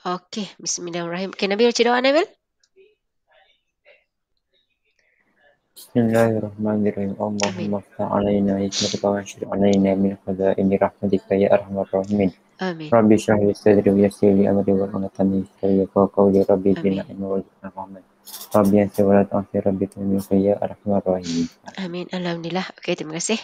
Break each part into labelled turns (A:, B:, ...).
A: Okey, bismillahirrahmanirrahim. Okay, Nabil baca doa, Nabil.
B: Bismillahirrahmanirrahim.
A: Amin.
B: Allahumma ftah alaina hikmataka wa anshur alaina min khaza'ini rahmatika ya arhamar rahimin.
A: Amin.
B: Rabbi shrah li sadri wa yassir li amri wa hlul 'uqdatam min lisani yafqahu qawli. Rabbi zidna
A: Amin.
B: ilman warzuqna fahman. Rabbi yassir wa la tu'assir. Rabbi tu'minka ya arhamar rahimin.
A: Amin. Alhamdulillah. Okey, terima kasih.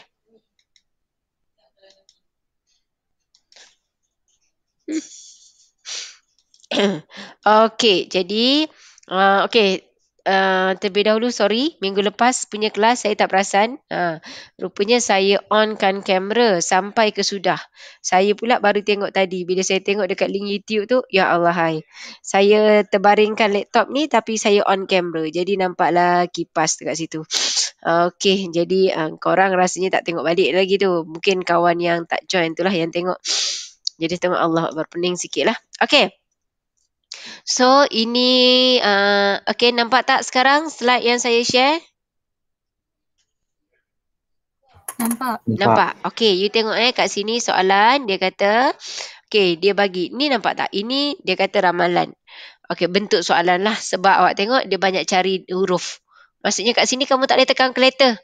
A: Okey, jadi terlebih dahulu sorry, minggu lepas punya kelas saya tak perasan. Rupanya saya onkan kamera sampai ke sudah. Saya pula baru tengok tadi. Bila saya tengok dekat link YouTube tu, ya Allah hai. Saya terbaringkan laptop ni tapi saya on kamera. Jadi nampaklah kipas dekat situ. Okey, jadi korang rasanya tak tengok balik lagi tu. Mungkin kawan yang tak join itulah yang tengok. Jadi tengok Allah berpening sikit lah. Okey. So ini okey, nampak tak sekarang slide yang saya share? Nampak. Okey, you tengok kat sini soalan dia kata okey, dia bagi ni, nampak tak? Ini dia kata ramalan. Okey, bentuk soalan lah sebab awak tengok dia banyak cari huruf. Maksudnya kat sini kamu tak boleh tekan calculator.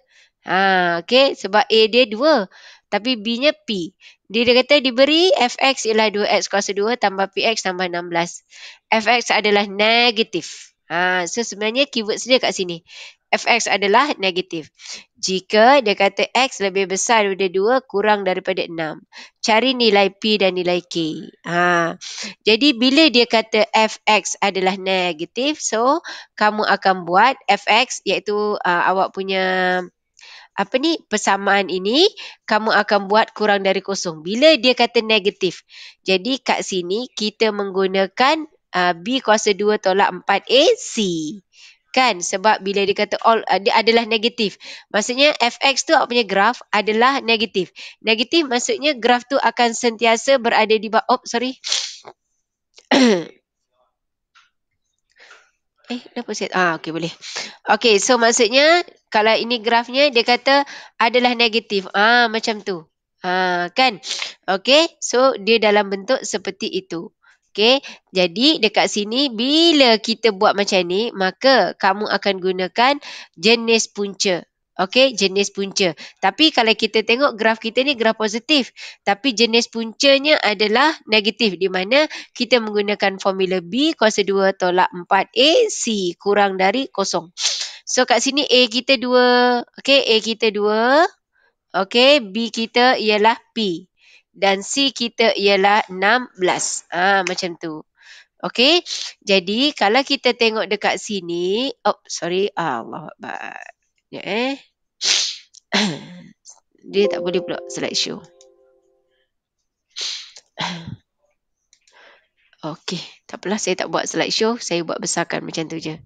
A: Okey, sebab A dia 2 tapi B-nya P. Dia kata diberi fx ialah 2x kuasa 2 tambah px tambah 16. Fx adalah negatif. So sebenarnya keyword dia kat sini. Fx adalah negatif. Jika dia kata x lebih besar daripada 2 kurang daripada 6. Cari nilai P dan nilai K. Jadi bila dia kata fx adalah negatif, so kamu akan buat fx iaitu awak punya persamaan ini kamu akan buat kurang dari kosong. Bila dia kata negatif. Jadi kat sini kita menggunakan B kuasa 2 tolak 4 AC. Kan? Sebab bila dia kata dia adalah negatif. Maksudnya fx tu apa punya graf adalah negatif. Negatif maksudnya graf tu akan sentiasa berada di bawah. Sorry. Kenapa saya? Okey, boleh. Okey, so maksudnya kalau ini grafnya dia kata adalah negatif. Macam tu. Kan? Okey, so dia dalam bentuk seperti itu. Okey, jadi dekat sini bila kita buat macam ni, maka kamu akan gunakan jenis punca. Okey, jenis punca. Tapi kalau kita tengok graf kita ni graf positif, tapi jenis puncanya adalah negatif di mana kita menggunakan formula B kuasa 2 tolak 4AC kurang dari kosong. So kat sini A kita 2. Okey, A kita 2. Okey, B kita ialah P. Dan C kita ialah 16. Macam tu. Okey, jadi kalau kita tengok dekat sini. Sorry. Allahuakbar. Dia tak boleh pula slideshow. Okey, tak apalah, saya tak buat slideshow, saya buat besarkan macam tu je.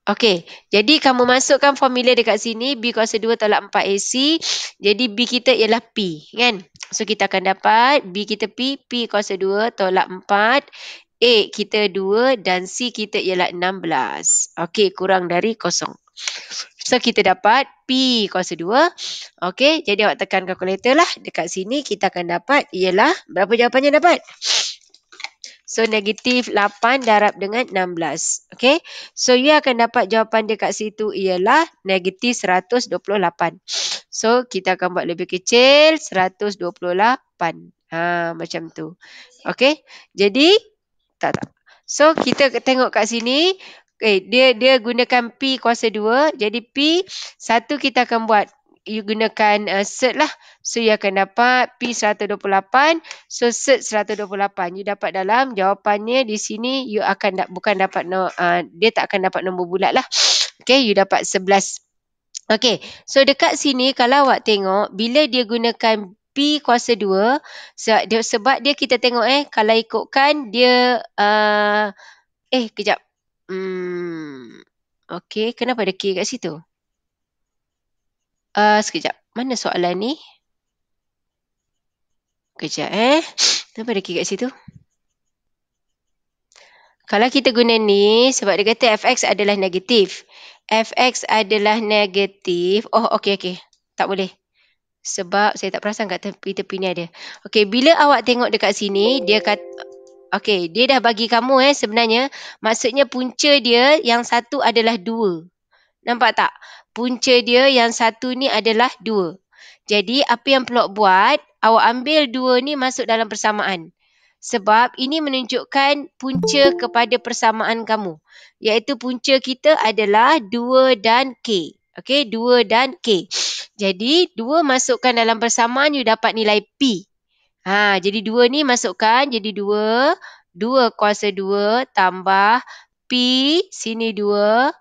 A: Okey, jadi kamu masukkan formula dekat sini, B kuasa 2 tolak 4AC. Jadi B kita ialah P, kan? So kita akan dapat B kita P kuasa 2 tolak 4. A kita 2 dan C kita ialah 16. Okey, kurang dari kosong. So kita dapat P kuasa 2. Okey, jadi awak tekan kalkulator lah. Dekat sini kita akan dapat ialah, berapa jawapannya dapat? So negatif 8 darab dengan 16. Okay. So you akan dapat jawapan dekat situ ialah negatif 128. So kita akan buat lebih kecil 128. Macam tu. Okay. Jadi tak. So kita tengok kat sini. Dia gunakan P kuasa 2. Jadi P 1 kita akan buat. You gunakan set lah. So you akan dapat P 128. So set 128. You dapat dalam jawapannya di sini you akan bukan dapat dia tak akan dapat nombor bulat lah. Okay, you dapat 11. Okay, so dekat sini kalau awak tengok bila dia gunakan P kuasa 2 sebab dia kita tengok kalau ikutkan dia kejap. Okay, kenapa ada K kat situ? Sekejap. Mana soalan ni? Kejap Kenapa ada K kat situ? Kalau kita guna ni, sebab dia kata fx adalah negatif. Fx adalah negatif. Okey. Tak boleh. Sebab saya tak perasan kat tepi-tepi ni ada. Okey, bila awak tengok dekat sini, dia kata okey, dia dah bagi kamu sebenarnya. Maksudnya punca dia yang satu adalah 2. Nampak tak? Punca dia yang satu ni adalah 2. Jadi apa yang peluk buat, awak ambil 2 ni masuk dalam persamaan. Sebab ini menunjukkan punca kepada persamaan kamu. Iaitu punca kita adalah 2 dan K. Okey, 2 dan K. Jadi 2 masukkan dalam persamaan, you dapat nilai P. Jadi 2 ni masukkan jadi 2. 2 kuasa 2 tambah P, sini 2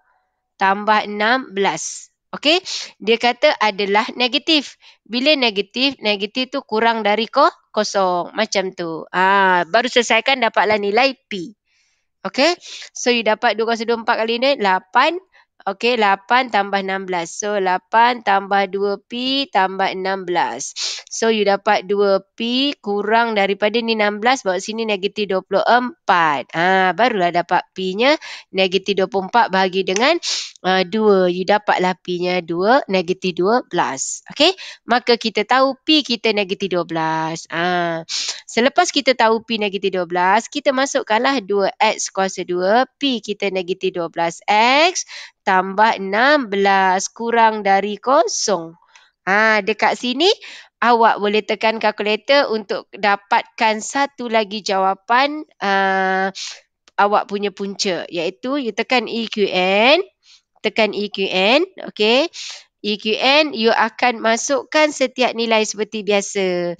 A: tambah 16. Okey, dia kata adalah negatif. Bila negatif, negatif tu kurang dari kosong. Macam tu. Baru selesaikan dapatlah nilai P. Okey, so you dapat 2 kuasa 2, 4 kali ni 8. Okey, 8 tambah 16. So 8 tambah 2P tambah 16. So you dapat 2P kurang daripada ni 16, bawa sini negatif 24. Barulah dapat P-nya negatif 24 bahagi dengan 2. You dapatlah P-nya 2, negatif 12. Okey, maka kita tahu P kita negatif 12. Selepas kita tahu P negatif 12, kita masukkanlah 2X kuasa 2. P kita negatif 12X tambah 16 kurang dari kosong. Dekat sini, awak boleh tekan kalkulator untuk dapatkan satu lagi jawapan awak punya punca. Iaitu, you tekan EQN. Tekan EQN. Okay. EQN, you akan masukkan setiap nilai seperti biasa.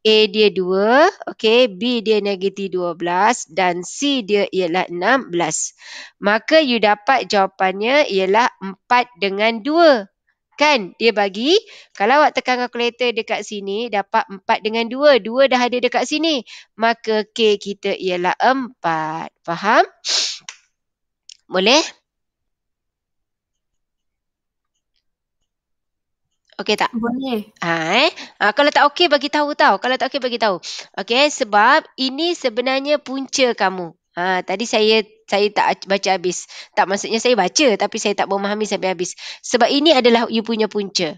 A: A dia 2, okay, B dia negatif 12 dan C dia ialah 16. Maka you dapat jawapannya ialah 4 dengan 2. Kan? Dia bagi, kalau awak tekan kalkulator dekat sini, dapat 4 dengan 2. 2 dah ada dekat sini. Maka K kita ialah 4. Faham? Boleh? Okey tak?
C: Boleh.
A: Kalau tak okey bagi tahu tau. Kalau tak okey bagi tahu. Okey, sebab ini sebenarnya punca kamu. Tadi saya tak baca habis. Tak, maksudnya saya baca tapi saya tak memahami sampai habis. Sebab ini adalah you punya punca.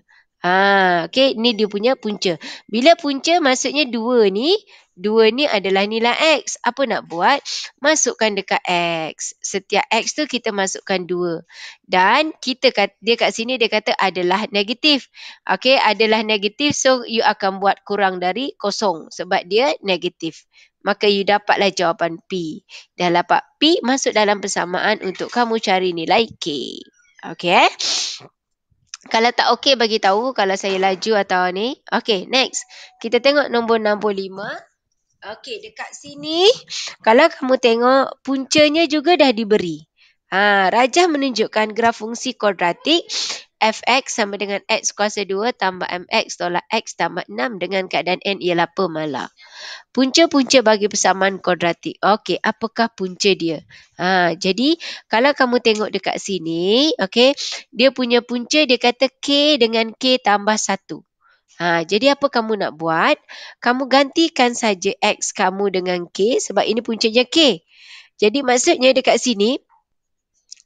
A: Okey, ni dia punya punca. Bila punca maksudnya 2 ni adalah nilai X. Apa nak buat? Masukkan dekat X. Setiap X tu kita masukkan 2. Dan dia kat sini dia kata adalah negatif. Okey, adalah negatif, so you akan buat kurang dari kosong sebab dia negatif. Maka you dapatlah jawapan P. Dah dapat P, masuk dalam persamaan untuk kamu cari nilai K. Okey. Kalau tak okey bagi tahu kalau saya laju atau ni. Okey, next. Kita tengok nombor 65. Okey, dekat sini kalau kamu tengok puncanya juga dah diberi. Rajah menunjukkan graf fungsi kuadratik fx sama dengan x kuasa 2 tambah mx tolak x tambah 6 dengan keadaan n ialah pemalar. Punca-punca bagi persamaan kuadratik. Okey, apakah punca dia? Jadi kalau kamu tengok dekat sini, okey, dia punya punca dia kata k dengan k tambah 1. Jadi apa kamu nak buat? Kamu gantikan saja X kamu dengan K sebab ini puncanya K. Jadi maksudnya dekat sini,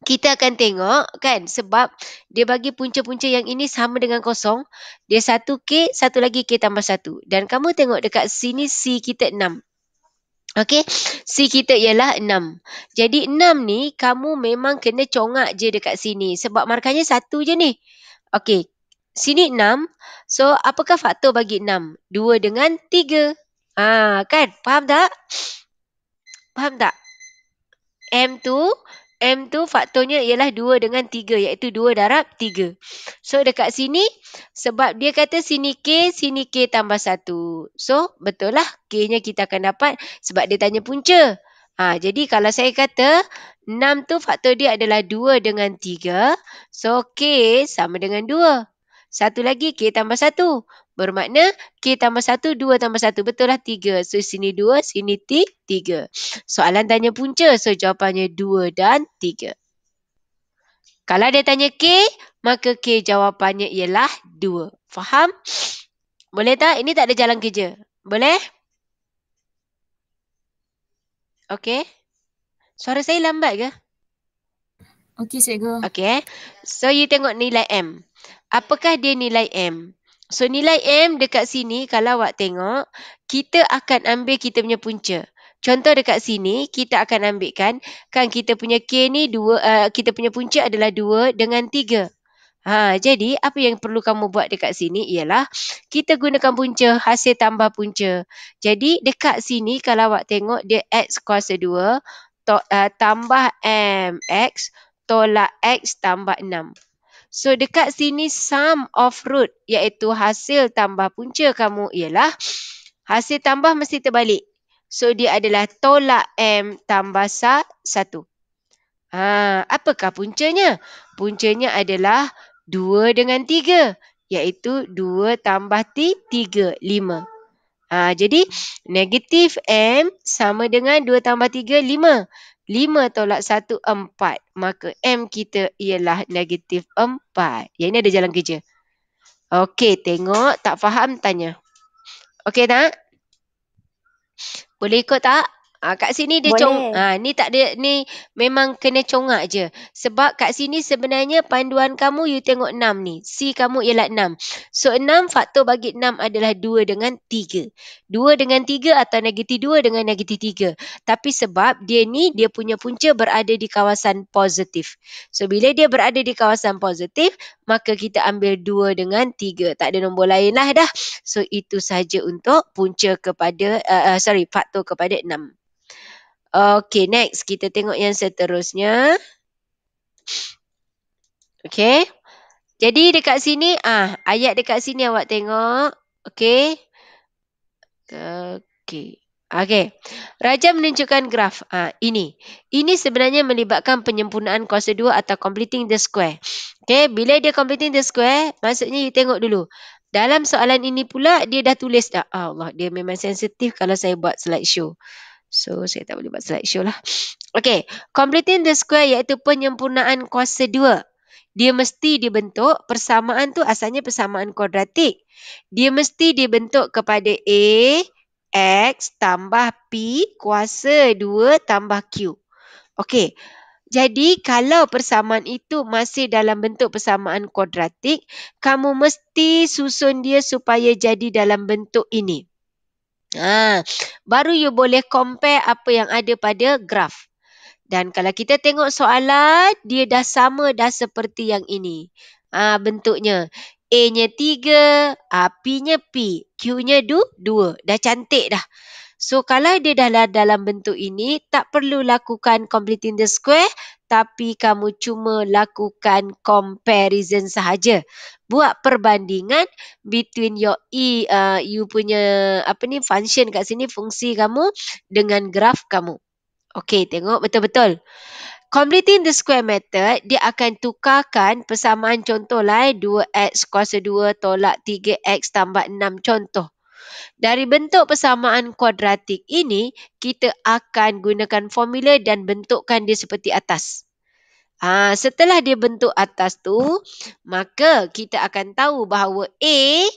A: kita akan tengok kan sebab dia bagi punca-punca yang ini sama dengan kosong. Dia 1K, satu lagi K tambah 1. Dan kamu tengok dekat sini C kita 6. Okey, C kita ialah 6. Jadi 6 ni kamu memang kena congak je dekat sini sebab markahnya 1 je ni. Okey, sini 6. So, apakah faktor bagi 6? 2 dengan 3. Kan? Faham tak? Faham tak? M tu faktornya ialah 2 dengan 3 iaitu 2 darab 3. So, dekat sini sebab dia kata sini K tambah 1. So, betul lah K-nya kita akan dapat sebab dia tanya punca. Jadi kalau saya kata 6 tu faktor dia adalah 2 dengan 3. So, K sama dengan 2. Satu lagi K tambah 1. Bermakna K tambah 1, 2 tambah 1. Betul lah 3. So, sini 2, sini 3. Soalan tanya punca. So, jawapannya 2 dan 3. Kalau dia tanya K, maka K jawapannya ialah 2. Faham? Boleh tak? Ini tak ada jalan kerja. Boleh? Okey. Suara saya lambat ke?
C: Okey, cikgu.
A: Okey. So, you tengok nilai M. Apakah dia nilai M? So nilai M dekat sini kalau awak tengok, kita akan ambil kita punya punca. Contoh dekat sini kita akan ambilkan kan kita punya K ni kita punya punca adalah 2 dengan 3. Jadi apa yang perlu kamu buat dekat sini ialah kita gunakan punca, hasil tambah punca. Jadi dekat sini kalau awak tengok dia X kuasa 2 tambah MX tolak X tambah 6. So dekat sini sum of root iaitu hasil tambah punca kamu ialah hasil tambah mesti terbalik. So dia adalah tolak M tambah 1. Apakah puncanya? Puncanya adalah 2 dengan 3 iaitu 2 tambah 3, 5. Jadi negatif M sama dengan 2 tambah 3, 5. 5 tolak 1, 4. Maka M kita ialah negatif 4. Yang ini ada jalan kerja. Okey, tengok. Tak faham, tanya. Okey tak? Boleh ikut tak? Kat sini dia
C: Boleh.
A: ni tak ada, ni memang kena congak je. Sebab kat sini sebenarnya panduan kamu you tengok 6 ni. C kamu ialah 6. So 6 faktor bagi 6 adalah 2 dengan 3. 2 dengan 3 atau negatif 2 dengan negatif 3. Tapi sebab dia ni dia punya punca berada di kawasan positif. So bila dia berada di kawasan positif, maka kita ambil 2 dengan 3. Tak ada nombor lain lah dah. So itu sahaja untuk punca kepada faktor kepada 6. Okey, next kita tengok yang seterusnya. Okey. Jadi dekat sini ayat dekat sini awak tengok. Okey. Okey. Okey. Raja menunjukkan graf. Ini. Ini sebenarnya melibatkan penyempurnaan kuasa 2 atau completing the square. Okey, bila dia completing the square, maksudnya you tengok dulu. Dalam soalan ini pula dia dah tulis dah. Allah, dia memang sensitif kalau saya buat slideshow. So, saya tak boleh buat slideshow lah. Okey, completing the square iaitu penyempurnaan kuasa 2. Dia mesti dibentuk, persamaan tu asalnya persamaan kuadratik. Dia mesti dibentuk kepada A, X tambah P kuasa 2 tambah Q. Okey, jadi kalau persamaan itu masih dalam bentuk persamaan kuadratik, kamu mesti susun dia supaya jadi dalam bentuk ini. Baru you boleh compare apa yang ada pada graf. Dan kalau kita tengok soalan, dia dah sama dah seperti yang ini. Bentuknya. A-nya 3, P-nya P, Q-nya 2. Dah cantik dah. So kalau dia dah dalam bentuk ini, tak perlu lakukan completing the square, tapi kamu cuma lakukan comparison sahaja. Buat perbandingan between your you punya function kat sini, fungsi kamu dengan graf kamu. Okey, tengok betul-betul. Completing the square method, dia akan tukarkan persamaan contohlah 2x kuasa 2 tolak 3x tambah 6 contoh. Dari bentuk persamaan kuadratik ini, kita akan gunakan formula dan bentukkan dia seperti atas. Setelah dia bentuk atas tu, maka kita akan tahu bahawa A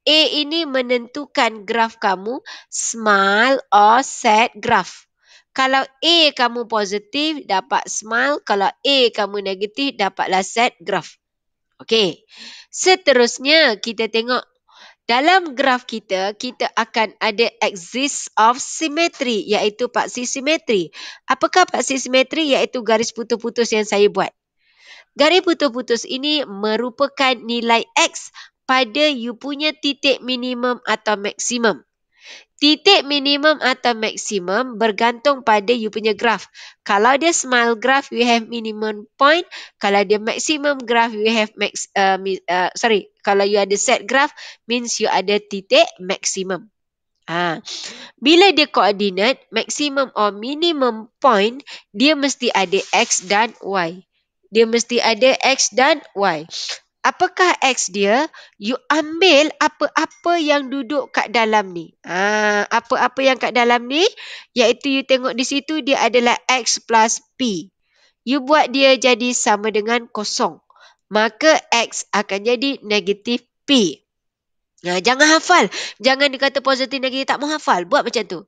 A: ini menentukan graf kamu smile or sad graph. Kalau A kamu positif, dapat smile. Kalau A kamu negatif, dapatlah sad graph. Okey. Seterusnya, kita tengok dalam graf kita, kita akan ada axis of symmetry, iaitu paksi simetri. Apakah paksi simetri? Iaitu garis putus-putus yang saya buat. Garis putus-putus ini merupakan nilai X pada you punya titik minimum atau maksimum. Titik minimum atau maksimum bergantung pada you punya graf. Kalau dia smile graph, you have minimum point. Kalau dia maximum graph, you have kalau you ada set graph, means you ada titik maksimum. Bila dia koordinat, maximum or minimum point, dia mesti ada X dan Y. Dia mesti ada X dan Y. Apakah X dia? You ambil apa-apa yang duduk kat dalam ni. Apa-apa yang kat dalam ni, iaitu you tengok di situ dia adalah X plus P. You buat dia jadi sama dengan kosong. Maka X akan jadi negatif P. Jangan hafal. Jangan dikata positif negatif, tak mau hafal. Buat macam tu.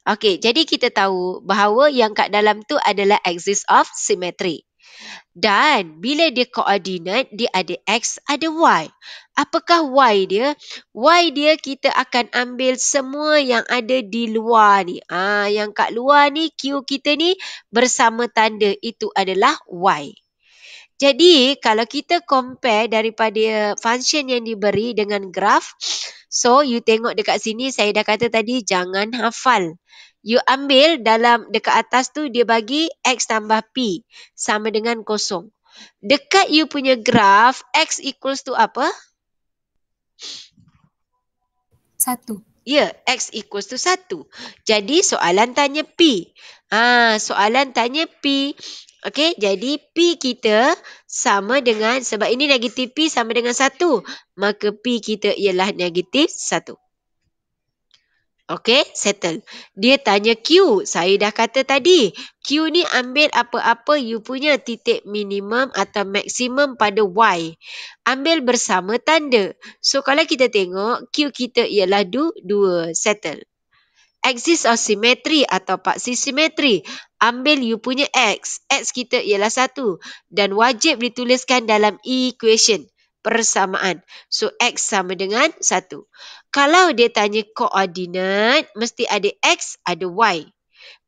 A: Okey, jadi kita tahu bahawa yang kat dalam tu adalah axis of symmetry. Dan bila dia koordinat, dia ada X, ada Y. Apakah Y dia? Y dia kita akan ambil semua yang ada di luar ni. Yang kat luar ni, Q kita ni bersama tanda. Itu adalah Y. Jadi, kalau kita compare daripada function yang diberi dengan graf, so you tengok dekat sini, saya dah kata tadi, jangan hafal. You ambil dalam dekat atas tu, dia bagi X tambah P sama dengan kosong. Dekat you punya graf, X equals to apa?
C: 1.
A: Ya, X equals to 1. Jadi, soalan tanya P. Soalan tanya P. Okey, jadi P kita sama dengan, sebab ini negatif P sama dengan 1. Maka P kita ialah negatif 1. Okey, settle. Dia tanya Q. Saya dah kata tadi. Q ni ambil apa-apa you punya titik minimum atau maksimum pada Y. Ambil bersama tanda. So, kalau kita tengok, Q kita ialah 2. Settle. Axis of symmetry atau paksi simetri. Ambil you punya X. X kita ialah 1. Dan wajib dituliskan dalam equation. Persamaan. So, X sama dengan 1. Kalau dia tanya koordinat, mesti ada X, ada Y.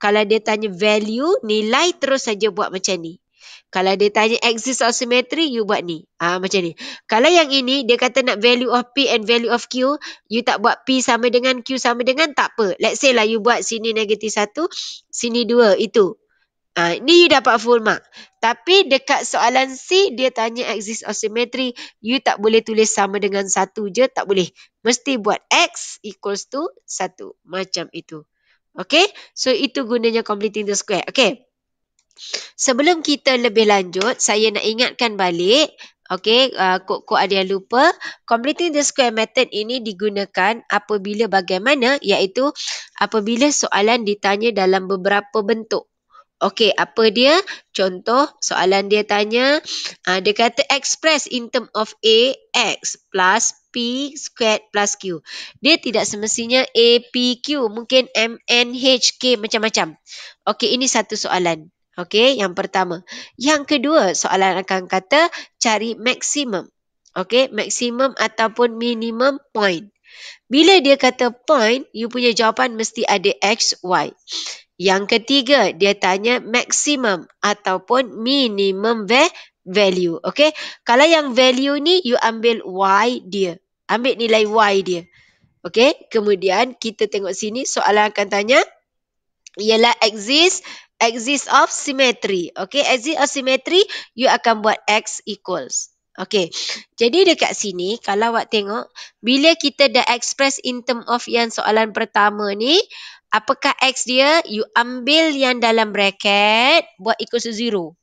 A: Kalau dia tanya value, nilai terus saja buat macam ni. Kalau dia tanya axis of symmetry, you buat ni. Macam ni. Kalau yang ini, dia kata nak value of P and value of Q, you tak buat P sama dengan Q sama dengan, tak apa. Let's say lah, you buat sini negatif 1, sini 2, itu. Ni you dapat full mark. Tapi dekat soalan C, dia tanya axis of symmetry, you tak boleh tulis sama dengan 1 je, tak boleh. Mesti buat X equals to 1. Macam itu. Okay? So, itu gunanya completing the square. Okay? Sebelum kita lebih lanjut, saya nak ingatkan balik, okey, kod-kod ada yang lupa, completing the square method ini digunakan apabila bagaimana, iaitu apabila soalan ditanya dalam beberapa bentuk. Okey, apa dia? Contoh, soalan dia tanya, dia kata express in term of A, X plus P squared plus Q. Dia tidak semestinya A, P, Q. Mungkin M, N, H, K, macam-macam. Okey, ini satu soalan. Okey, yang pertama. Yang kedua, soalan akan kata cari maksimum. Okey, maksimum ataupun minimum point. Bila dia kata point, you punya jawapan mesti ada X, Y. Yang ketiga, dia tanya maksimum ataupun minimum value. Okey, kalau yang value ni, you ambil Y dia. Ambil nilai Y dia. Okey, kemudian kita tengok sini, soalan akan tanya, ialah axis of symmetry. Okey, axis of symmetry, you akan buat X equals. Okey, jadi dekat sini, kalau awak tengok, bila kita dah express in term of yang soalan pertama ni, apakah X dia? You ambil yang dalam bracket, buat equals to 0.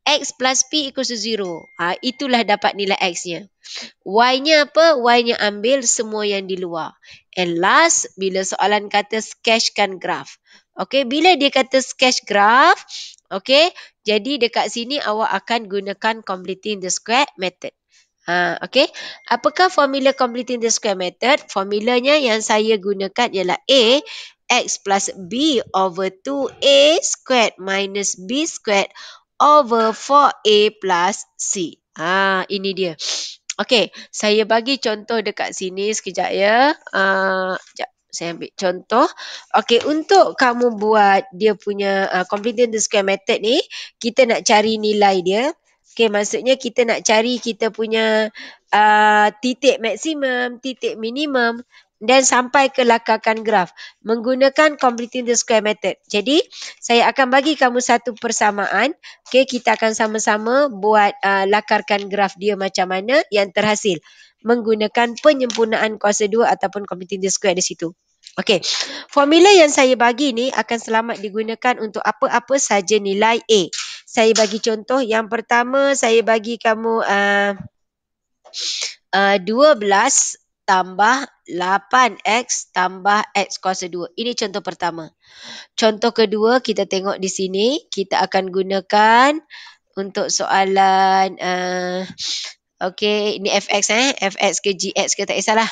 A: X plus P equals to 0. Itulah dapat nilai X-nya. Y-nya apa? Y-nya ambil semua yang di luar. And last, bila soalan kata sketchkan graf. Okey, bila dia kata sketch graph, okey, jadi dekat sini awak akan gunakan completing the square method. Okey, apakah formula completing the square method? Formulanya yang saya gunakan ialah A, X plus B over 2A squared minus B squared over 4A plus C. Ini dia. Okey, saya bagi contoh dekat sini sekejap ya. Sekejap. Saya ambil contoh. Okey, untuk kamu buat dia punya completing the square method ni, kita nak cari nilai dia. Okey, maksudnya kita nak cari kita punya titik maksimum, titik minimum dan sampai ke lakarkan graf menggunakan completing the square method. Jadi, saya akan bagi kamu satu persamaan. Okey, kita akan sama-sama buat lakarkan graf dia macam mana yang terhasil menggunakan penyempurnaan kuasa 2 ataupun completing the square di situ. Okey, formula yang saya bagi ni akan selamat digunakan untuk apa-apa saja nilai A. Saya bagi contoh, yang pertama saya bagi kamu 12 tambah 8X tambah X kuasa 2. Ini contoh pertama. Contoh kedua, kita tengok di sini, kita akan gunakan untuk soalan, okey, ini fx ke gx ke tak kisahlah.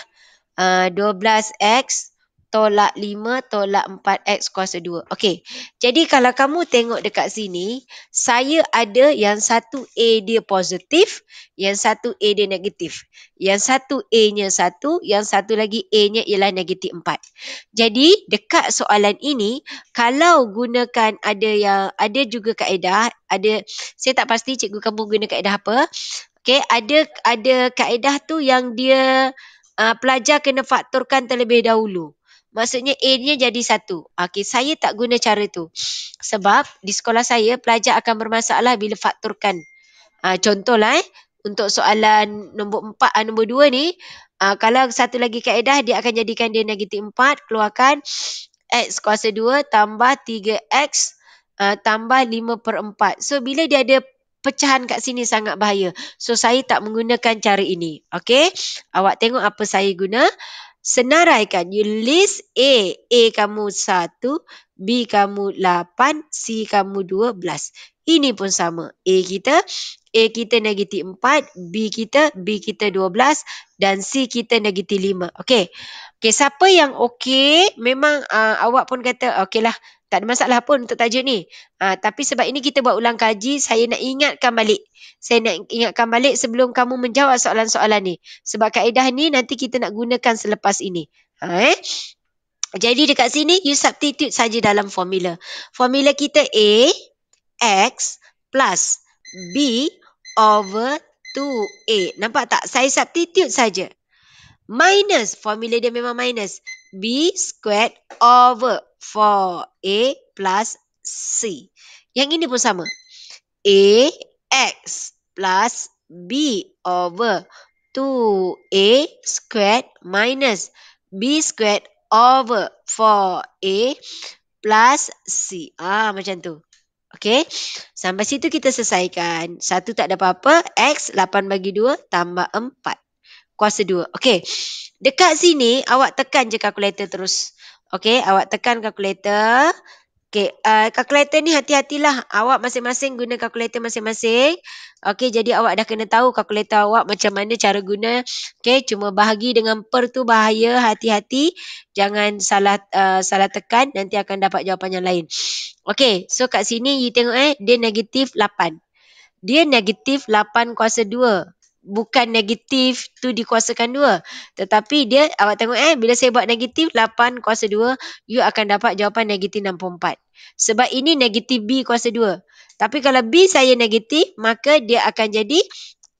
A: 12x tolak 5 tolak 4x kuasa 2. Okey. Jadi kalau kamu tengok dekat sini, saya ada yang satu A dia positif, yang satu A dia negatif. Yang satu A-nya 1, yang satu lagi A-nya ialah negatif 4. Jadi dekat soalan ini, kalau gunakan ada juga kaedah, saya tak pasti cikgu kamu guna kaedah apa. Okey, ada kaedah tu yang dia pelajar kena faktorkan terlebih dahulu. Maksudnya A-nya jadi 1. Okey, saya tak guna cara tu. Sebab di sekolah saya pelajar akan bermasalah bila faktorkan. Contohlah untuk soalan nombor 4, nombor 2 ni, kalau satu lagi kaedah dia akan jadikan dia negatif 4, keluarkan x kuasa 2 tambah 3x tambah 5/4. So bila dia ada pecahan kat sini sangat bahaya. So saya tak menggunakan cara ini. Okey? Awak tengok apa saya guna. Senaraikan. You list A. A kamu 1, B kamu 8, C kamu 12. Ini pun sama. A kita negatif 4, B kita 12 dan C kita negatif 5. Okey. Okey, siapa yang okey, memang awak pun kata okeylah, tak ada masalah pun untuk tajuk ni. Tapi sebab ini kita buat ulang kaji, saya nak ingatkan balik. Saya nak ingatkan balik sebelum kamu menjawab soalan-soalan ni. Sebab kaedah ni nanti kita nak gunakan selepas ini. Jadi dekat sini, you substitute saja dalam formula. Formula kita A, X plus B over 2A. Nampak tak? Saya substitute saja. Minus, formula dia memang minus. B squared over 4A plus C. Yang ini pun sama. A, X plus B over 2A squared minus B squared over 4A plus C. Macam tu. Okey. Sampai situ kita selesaikan. 1 tak ada apa-apa. X 8 bagi 2 tambah 4. Kuasa 2. Okey. Dekat sini awak tekan je kalkulator terus. Okey, awak tekan kalkulator. Okey, kalkulator ni hati-hatilah. Awak masing-masing guna kalkulator masing-masing. Okey, jadi awak dah kena tahu kalkulator awak macam mana cara guna. Okey, cuma bahagi dengan per tu bahaya, hati-hati. Jangan salah tekan, nanti akan dapat jawapan yang lain. Okey, so kat sini you tengok dia negatif 8. Dia negatif 8 kuasa 2. Bukan negatif tu dikuasakan 2. Tetapi dia, awak tengok bila saya buat negatif 8 kuasa 2, you akan dapat jawapan negatif 64. Sebab ini negatif B kuasa 2. Tapi kalau B saya negatif, maka dia akan jadi,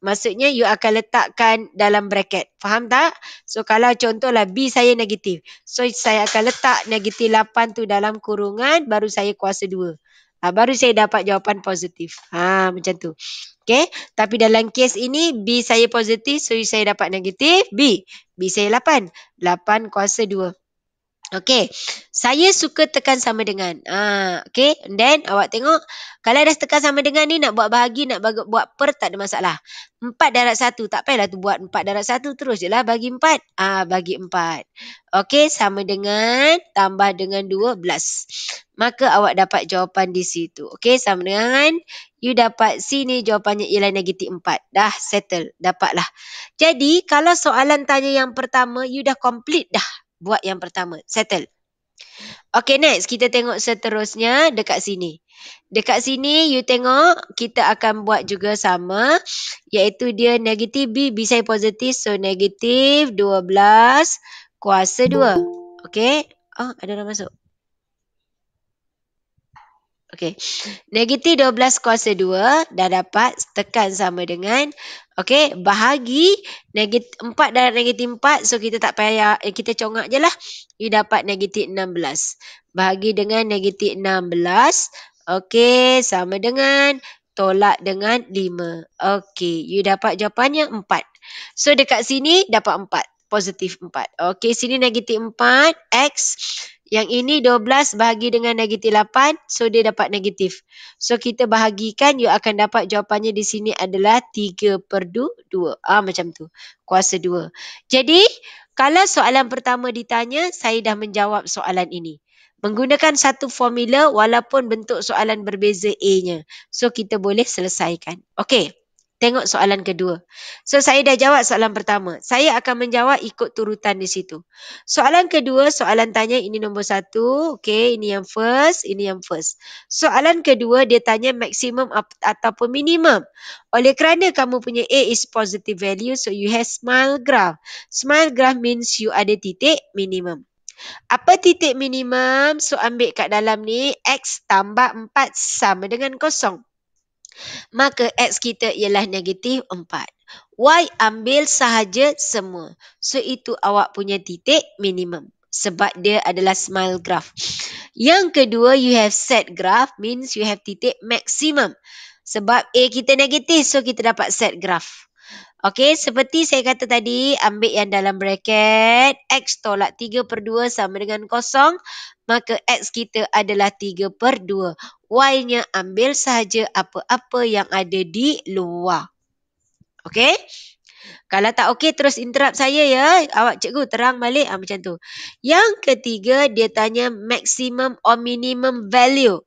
A: maksudnya you akan letakkan dalam bracket. Faham tak? So kalau contohlah B saya negatif. So saya akan letak negatif 8 tu dalam kurungan, baru saya kuasa 2. Baru saya dapat jawapan positif. Macam tu. Okay. Tapi dalam kes ini, B saya positif, so saya dapat negatif B. B saya 8. 8 kuasa 2. Okay. Saya suka tekan sama dengan. Okay. And then awak tengok, kalau dah tekan sama dengan ni, nak buat bahagi, nak buat per, tak ada masalah. 4 darab 1. Tak payahlah tu buat 4 darab 1. Terus je lah bagi 4. Bagi 4. Okay. Sama dengan, tambah dengan 12. Maka awak dapat jawapan di situ. Okay. Sama dengan, you dapat C ni jawapannya ialah negatif 4. Dah settle. Dapatlah. Jadi, kalau soalan tanya yang pertama, you dah complete dah. Buat yang pertama. Settle. Okay, next. Kita tengok seterusnya dekat sini. Dekat sini, you tengok, kita akan buat juga sama. Iaitu dia negatif B, B saya positif. So, negatif 12 kuasa 2. Okay. Ada orang masuk. Okay. Negatif 12 kuasa 2. Dah dapat. Tekan sama dengan. Okay. Bahagi. 4 darab negatif 4. So, kita tak payah. Kita congak je lah. You dapat negatif 16. Bahagi dengan negatif 16. Okay. Sama dengan. Tolak dengan 5. Okay. You dapat jawapannya 4. So, dekat sini dapat 4. Positif 4. Okay. Sini negatif 4. X. Yang ini 12 bahagi dengan negatif 8. So, dia dapat negatif. So, kita bahagikan. You akan dapat jawapannya di sini adalah 3/2. Macam tu. Kuasa 2. Jadi, kalau soalan pertama ditanya, saya dah menjawab soalan ini. Menggunakan satu formula walaupun bentuk soalan berbeza A-nya. So, kita boleh selesaikan. Okey. Tengok soalan kedua. So, saya dah jawab soalan pertama. Saya akan menjawab ikut turutan di situ. Soalan kedua, soalan tanya ini nombor 1. Okey, ini yang first, ini yang first. Soalan kedua, dia tanya maksimum ataupun minimum. Oleh kerana kamu punya A is positive value, so you have smile graph. Smile graph means you ada titik minimum. Apa titik minimum? So, ambil kat dalam ni, X tambah 4 sama dengan 0. Maka X kita ialah negatif 4. Y ambil sahaja semua. So, itu awak punya titik minimum. Sebab dia adalah smile graph. Yang kedua, you have set graph means you have titik maksimum. Sebab A kita negatif, so kita dapat set graph. Okey, seperti saya kata tadi, ambil yang dalam bracket, X tolak 3/2 sama dengan 0, maka X kita adalah 3/2. Y-nya ambil sahaja apa-apa yang ada di luar. Okey? Kalau tak okey, terus interrupt saya ya. Awak cikgu terang balik. Macam tu. Yang ketiga, dia tanya maximum or minimum value.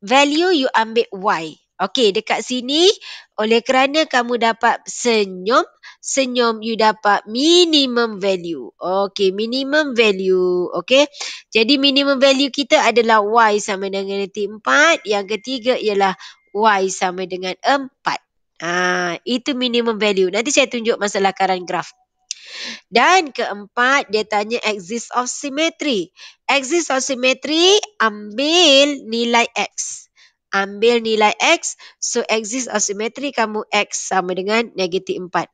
A: Value you ambil Y. Okey, dekat sini, oleh kerana kamu dapat senyum you dapat minimum value. Okey, minimum value. Okey, jadi minimum value kita adalah Y sama dengan negatif 4. Yang ketiga ialah Y sama dengan 4. Itu minimum value. Nanti saya tunjuk masa lakaran graf. Dan keempat, dia tanya axis of symmetry. Axis of symmetry, ambil nilai X. Ambil nilai X, so axis of symmetry kamu X sama dengan negatif 4.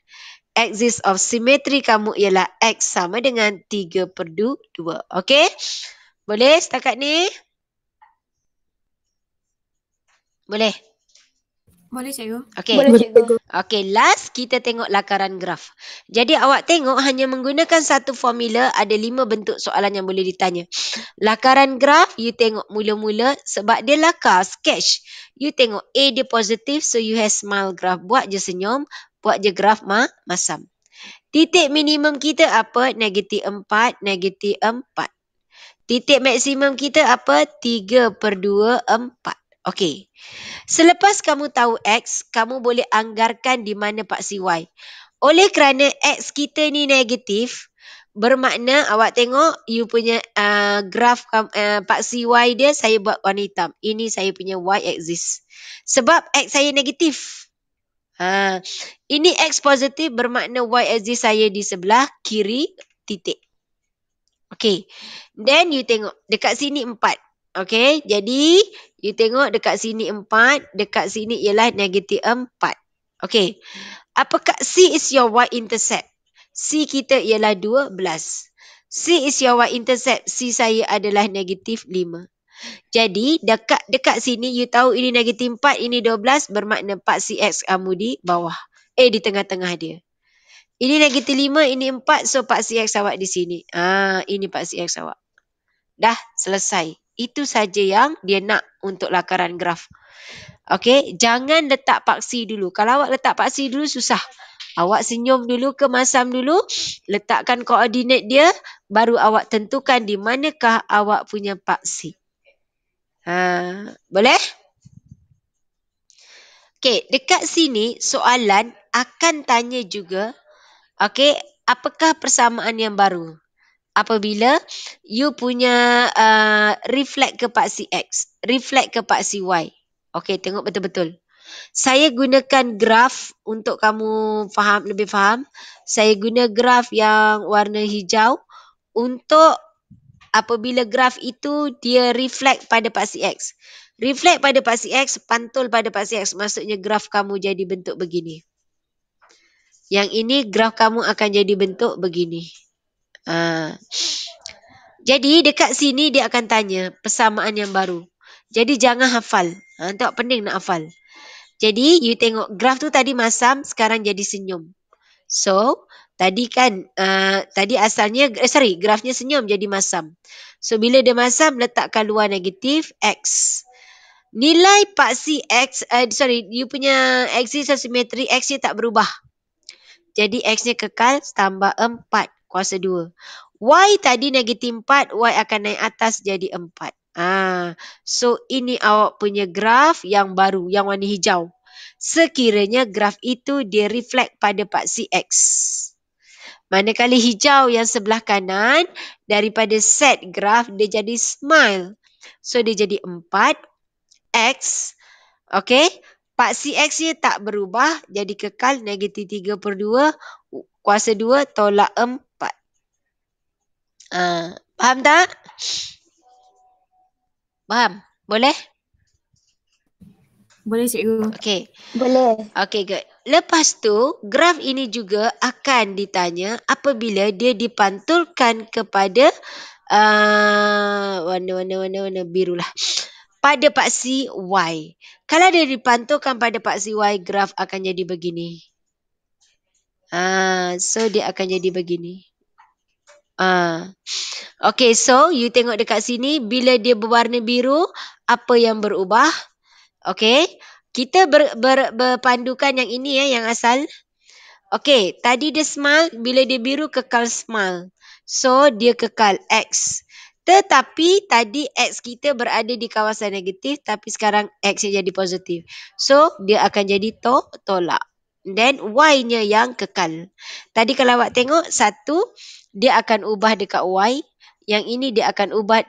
A: Axis of symmetry kamu ialah X sama dengan 3/2. Okey? Boleh setakat ni? Boleh?
C: Boleh, cikgu.
A: Okey.
D: Boleh, cikgu.
A: Okey, last kita tengok lakaran graf. Jadi awak tengok hanya menggunakan satu formula, ada 5 bentuk soalan yang boleh ditanya. Lakaran graf, you tengok mula-mula sebab dia lakar, sketch. You tengok A dia positif, so you have smile graph. Buat je senyum, buat je graf masam. Titik minimum kita apa? Negatif 4, negatif 4. Titik maksimum kita apa? 3/2, 4. Okey. Selepas kamu tahu X, kamu boleh anggarkan di mana paksi Y. Oleh kerana X kita ni negatif, bermakna awak tengok you punya graf paksi Y dia saya buat warna hitam. Ini saya punya Y axis. Sebab X saya negatif. Ini X positif bermakna Y axis saya di sebelah kiri titik. Okey. Then you tengok dekat sini 4. Okey, jadi you tengok dekat sini 4, dekat sini ialah negatif 4. Okey, apakah C is your y-intercept? C kita ialah 12. C is your y-intercept. C saya adalah negatif 5. Jadi dekat sini you tahu ini negatif 4, ini 12, bermakna paksi X kamu di bawah. Di tengah-tengah dia. Ini negatif 5, ini 4, so paksi X awak di sini. Ini paksi X awak. Dah selesai. Itu saja yang dia nak untuk lakaran graf. Okey, jangan letak paksi dulu. Kalau awak letak paksi dulu susah. Awak senyum dulu ke masam dulu, letakkan koordinat dia, baru awak tentukan di manakah awak punya paksi. Boleh? Okey, dekat sini soalan akan tanya juga, okey, apakah persamaan yang baru? Apabila you punya reflect ke paksi X, reflect ke paksi Y. Okey, tengok betul-betul. Saya gunakan graf untuk kamu lebih faham. Saya guna graf yang warna hijau untuk apabila graf itu dia reflect pada paksi X. Reflect pada paksi X, pantul pada paksi X. Maksudnya graf kamu jadi bentuk begini. Yang ini graf kamu akan jadi bentuk begini. Jadi dekat sini dia akan tanya persamaan yang baru. Jadi jangan hafal. Tengok pening nak hafal. Jadi you tengok graf tu tadi masam, sekarang jadi senyum. So tadi kan tadi asalnya grafnya senyum jadi masam. So bila dia masam, letakkan luar negatif X. Nilai paksi X, you punya axis of symmetry X-nya tak berubah. Jadi X-nya kekal tambah 4 kuasa 2. Y tadi negatif 4, Y akan naik atas jadi 4. So ini awak punya graf yang baru, yang warna hijau. sekiranya graf itu dia reflect pada paksi X. Manakala hijau yang sebelah kanan, daripada set graf dia jadi smile. So dia jadi 4X. Okey. Paksi X dia tak berubah, jadi kekal negatif 3/2 kuasa 2 tolak 4. Faham tak? Faham? Boleh?
C: Boleh cikgu.
A: Okey.
D: Boleh.
A: Okey, good. Lepas tu, graf ini juga akan ditanya apabila dia dipantulkan kepada warna biru lah. Pada paksi Y. Kalau dia dipantulkan pada paksi Y, graf akan jadi begini. So dia akan jadi begini. Okay, so you tengok dekat sini, bila dia berwarna biru, apa yang berubah? Okay, kita berpandukan yang ini yang asal. Okay, tadi dia smile, bila dia biru kekal smile. So, dia kekal X. Tetapi tadi X kita berada di kawasan negatif, tapi sekarang X nya jadi positif. So, dia akan jadi tolak. Then, Y-nya yang kekal. Tadi kalau awak tengok, satu, dia akan ubah dekat Y. Yang ini dia akan ubah,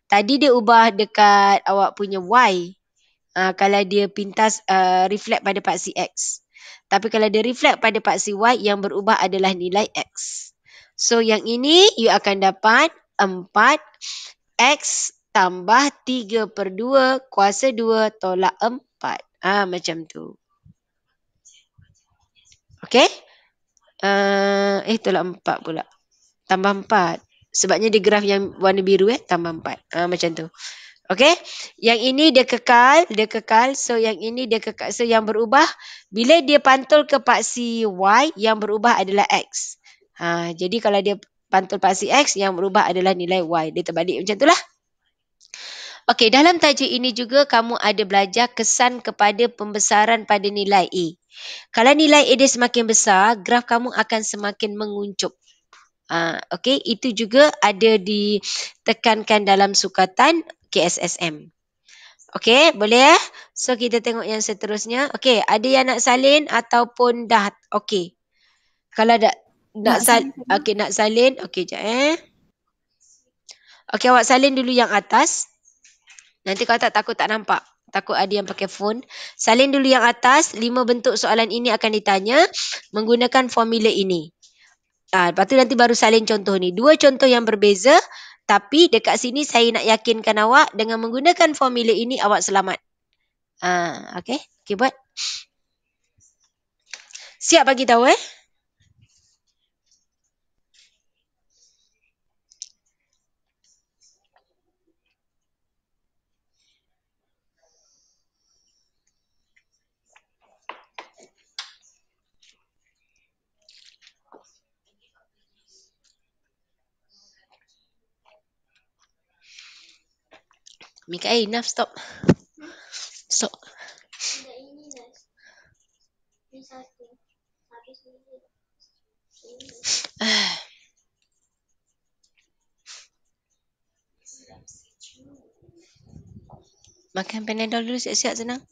A: tadi dia ubah dekat awak punya Y. Kalau dia pintas reflect pada paksi X. Tapi kalau dia reflect pada paksi Y, yang berubah adalah nilai X. So yang ini you akan dapat 4X tambah 3/2 kuasa 2 tolak 4. Macam tu. Okay? Tolak 4 pula. Tambah 4. Sebabnya dia graf yang warna biru tambah 4. Macam tu. Okay, yang ini dia kekal. So yang ini dia kekal. So yang berubah, bila dia pantul ke paksi Y, yang berubah adalah X. Jadi kalau dia pantul paksi X, yang berubah adalah nilai Y. Dia terbalik macam itulah. Okay, dalam tajuk ini juga kamu ada belajar kesan kepada pembesaran pada nilai A. Kalau nilai A dia semakin besar, graf kamu akan semakin menguncup. Okay, itu juga ada ditekankan dalam sukatan KSSM. Okey, boleh? So, kita tengok yang seterusnya. Okey, ada yang nak salin ataupun dah okey? Kalau nak salin. Okey, nak salin. Okey, sekejap Okey, awak salin dulu yang atas. Nanti kalau tak takut tak nampak. Takut ada yang pakai phone. Salin dulu yang atas. 5 bentuk soalan ini akan ditanya menggunakan formula ini. Lepas tu nanti baru salin contoh ni. 2 contoh yang berbeza. Tapi dekat sini saya nak yakinkan awak dengan menggunakan formula ini awak selamat. Okey. Okey, buat. Siap bagi tahu Mika, enough, stop. Stop. Makan Panadol dulu siap-siap senang.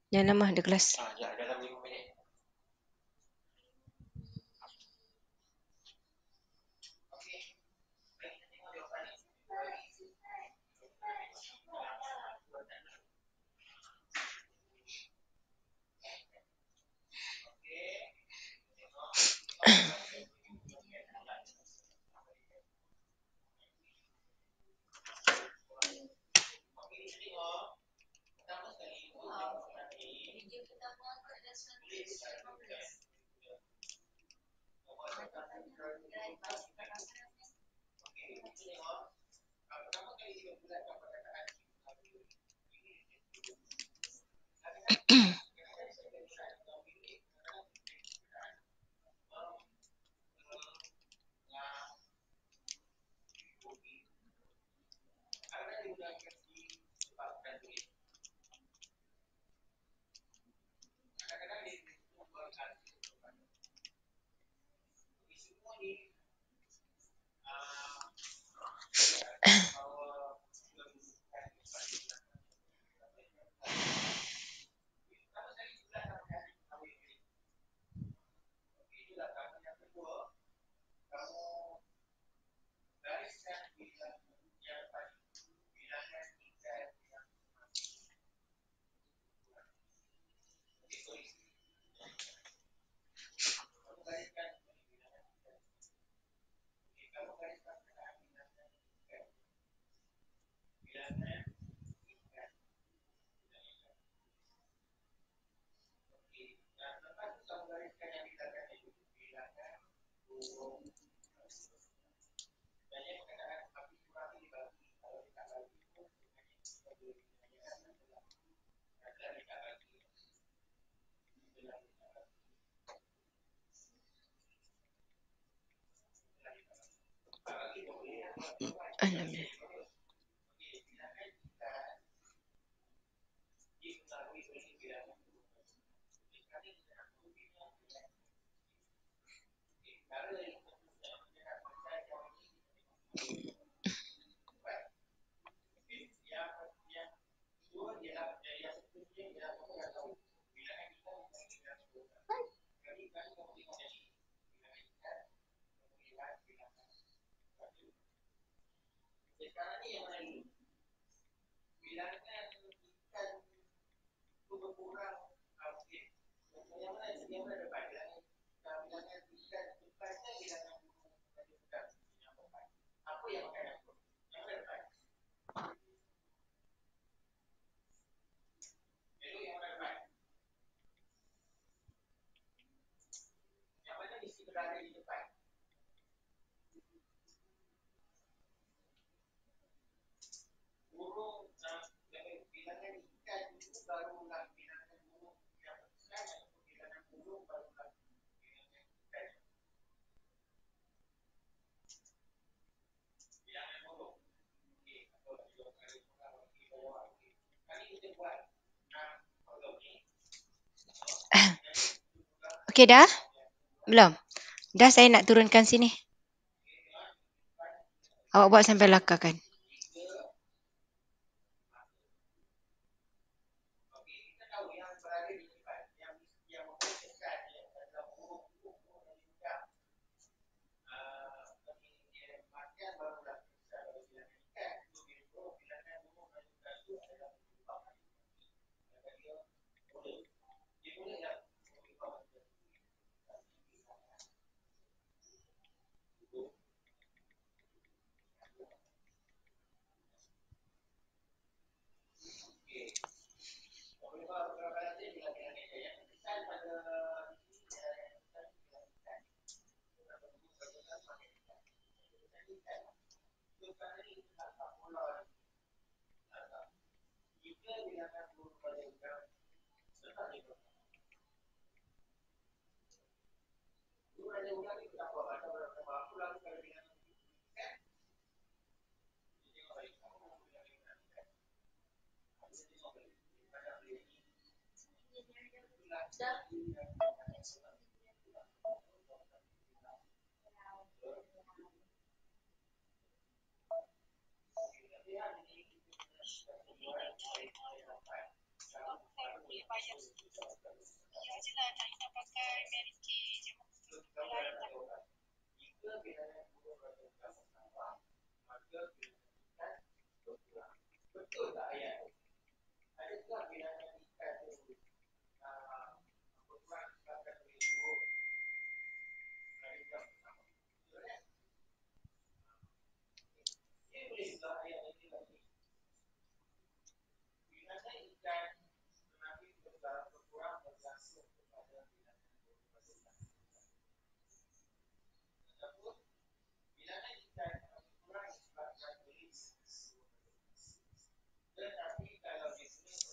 A: Jangan lama ada kelas. Alhamdulillah. Okey dah? Belum? Dah, saya nak turunkan sini. Awak buat sampai lakar kan?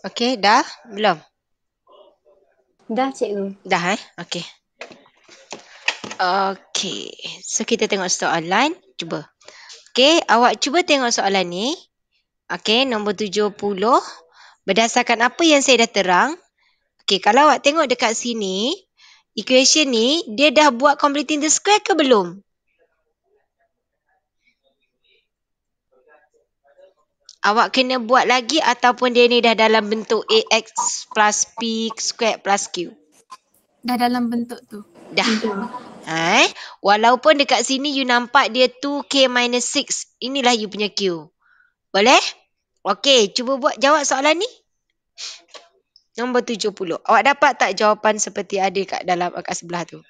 A: Okey, dah? Belum?
D: Dah cikgu.
A: Dah Okey. Okey. So kita tengok soalan. Cuba. Okey, awak cuba tengok soalan ni. Okey, nombor 70. Berdasarkan apa yang saya dah terang. Okey, kalau awak tengok dekat sini, equation ni, dia dah buat completing the square ke belum? Awak kena buat lagi ataupun dia ni dah dalam bentuk AX plus P squared plus Q?
C: Dah dalam bentuk tu.
A: Dah. Walaupun dekat sini you nampak dia 2K minus 6. Inilah you punya Q. Boleh? Okey, cuba buat jawab soalan ni. Nombor 70. Awak dapat tak jawapan seperti ada kat sebelah tu?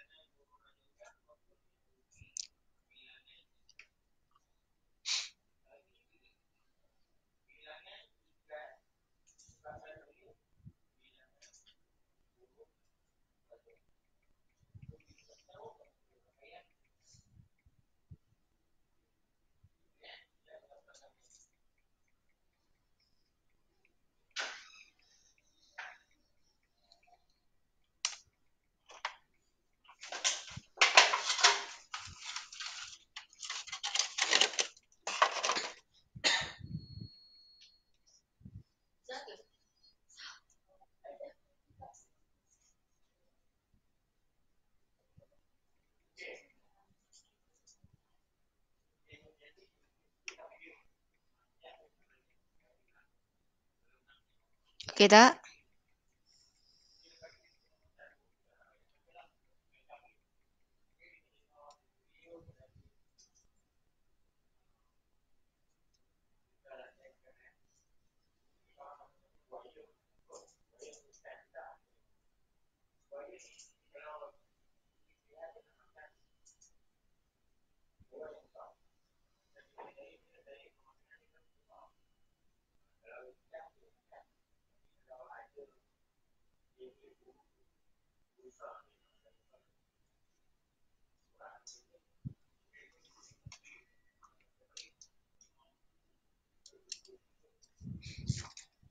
A: Okey tak?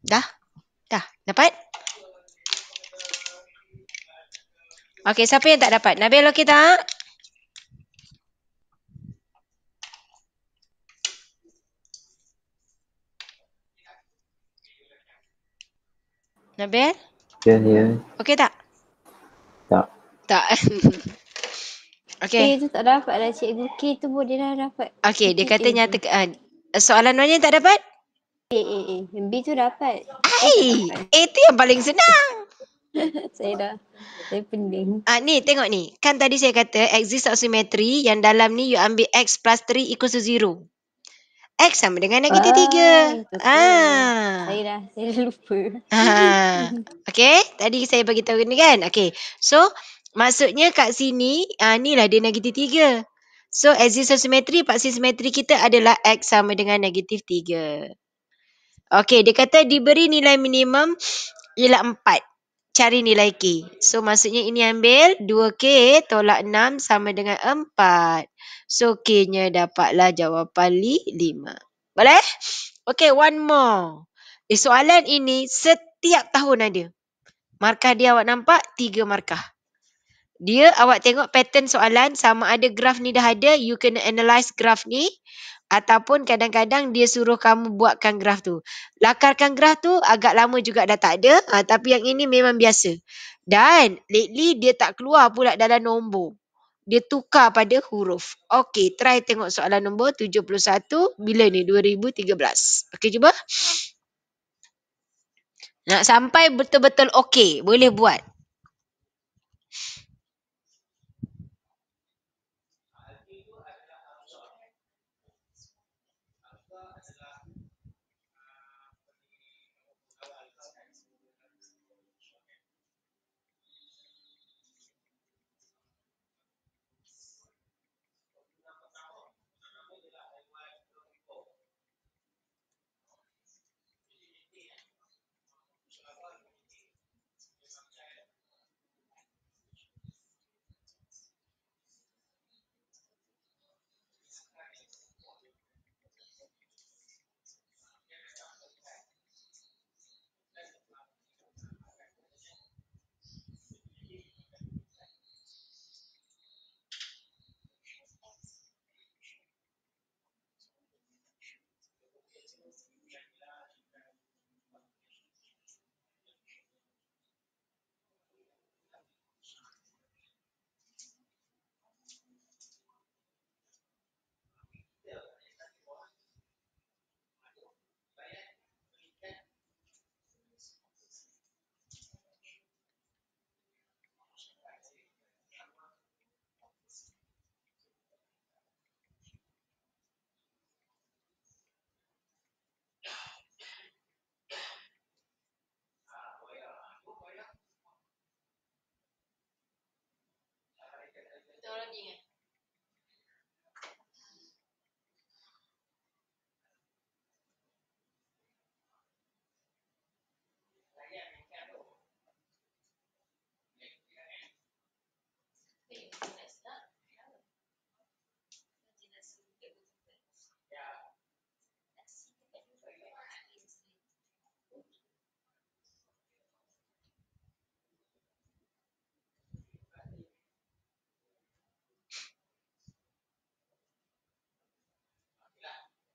A: Dah? Dah. Dapat? Okey, siapa yang tak dapat? Nabil okey tak? Nabil?
B: Ya, ya.
A: Okey tak?
B: Tak.
A: Tak. Okey.
D: K tu tak dapat lah cikgu. K tu pun dia dah dapat.
A: Okey, dia kata
D: A tu.
A: nyatakan soalan mana yang tak dapat?
D: A. B tu dapat.
A: Hai, itu yang paling senang.
D: Saya pening.
A: Ni tengok ni. Kan tadi saya kata axis of symmetry yang dalam ni you ambil x plus 3 equals to 0. X sama dengan negatif 3.
D: Saya dah lupa.
A: Okey, tadi saya bagi tahu ni kan. Okey. So, maksudnya kat sini ni lah dia negatif 3. So, axis of symmetry, paksi simetri kita adalah x sama dengan negatif 3. Okey, dia kata diberi nilai minimum ialah 4. Cari nilai K. So, maksudnya ini ambil 2K tolak 6 sama dengan 4. So, K-nya dapatlah jawapan 5. Boleh? Okay, one more. Di soalan ini setiap tahun ada. Markah dia awak nampak? 3 markah. Dia awak tengok pattern soalan sama ada graf ni dah ada, you kena analyse graf ni. Ataupun kadang-kadang dia suruh kamu buatkan graf tu. Lakarkan graf tu agak lama juga dah tak ada. Tapi yang ini memang biasa. Dan lately dia tak keluar pula dalam nombor. Dia tukar pada huruf. Okey, try tengok soalan nombor 71. Bila ni? 2013. Okey, cuba. Nak sampai betul-betul okey, boleh buat.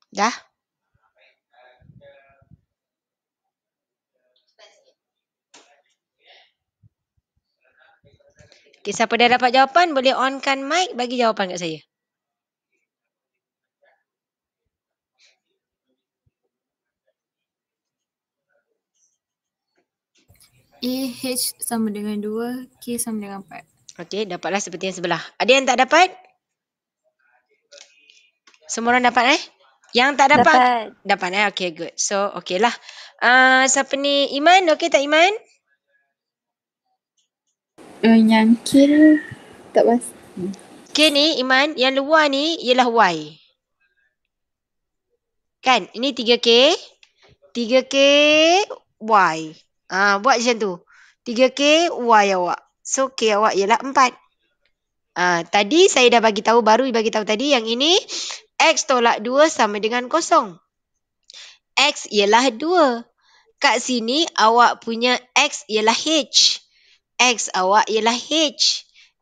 A: Dah? Okay, siapa dah dapat jawapan boleh onkan mic bagi jawapan kat saya.
C: AH sama dengan 2, K sama dengan 4.
A: Okey, dapatlah seperti yang sebelah. Ada yang tak dapat? Semua orang dapat Yang tak dapat? Dapat Okey, good. So, okey lah. Siapa ni? Iman, okey tak Iman?
E: Yang kill tak pasti.
A: K ni, Iman, yang luar ni ialah Y. Kan? Ini 3K. 3K Y. Buat macam tu. 3K Y awak. So, K awak ialah 4. Tadi saya dah bagi tahu, baru bagi tahu tadi yang ini X tolak 2 sama dengan kosong. X ialah 2. Kat sini awak punya X ialah H. X awak ialah H.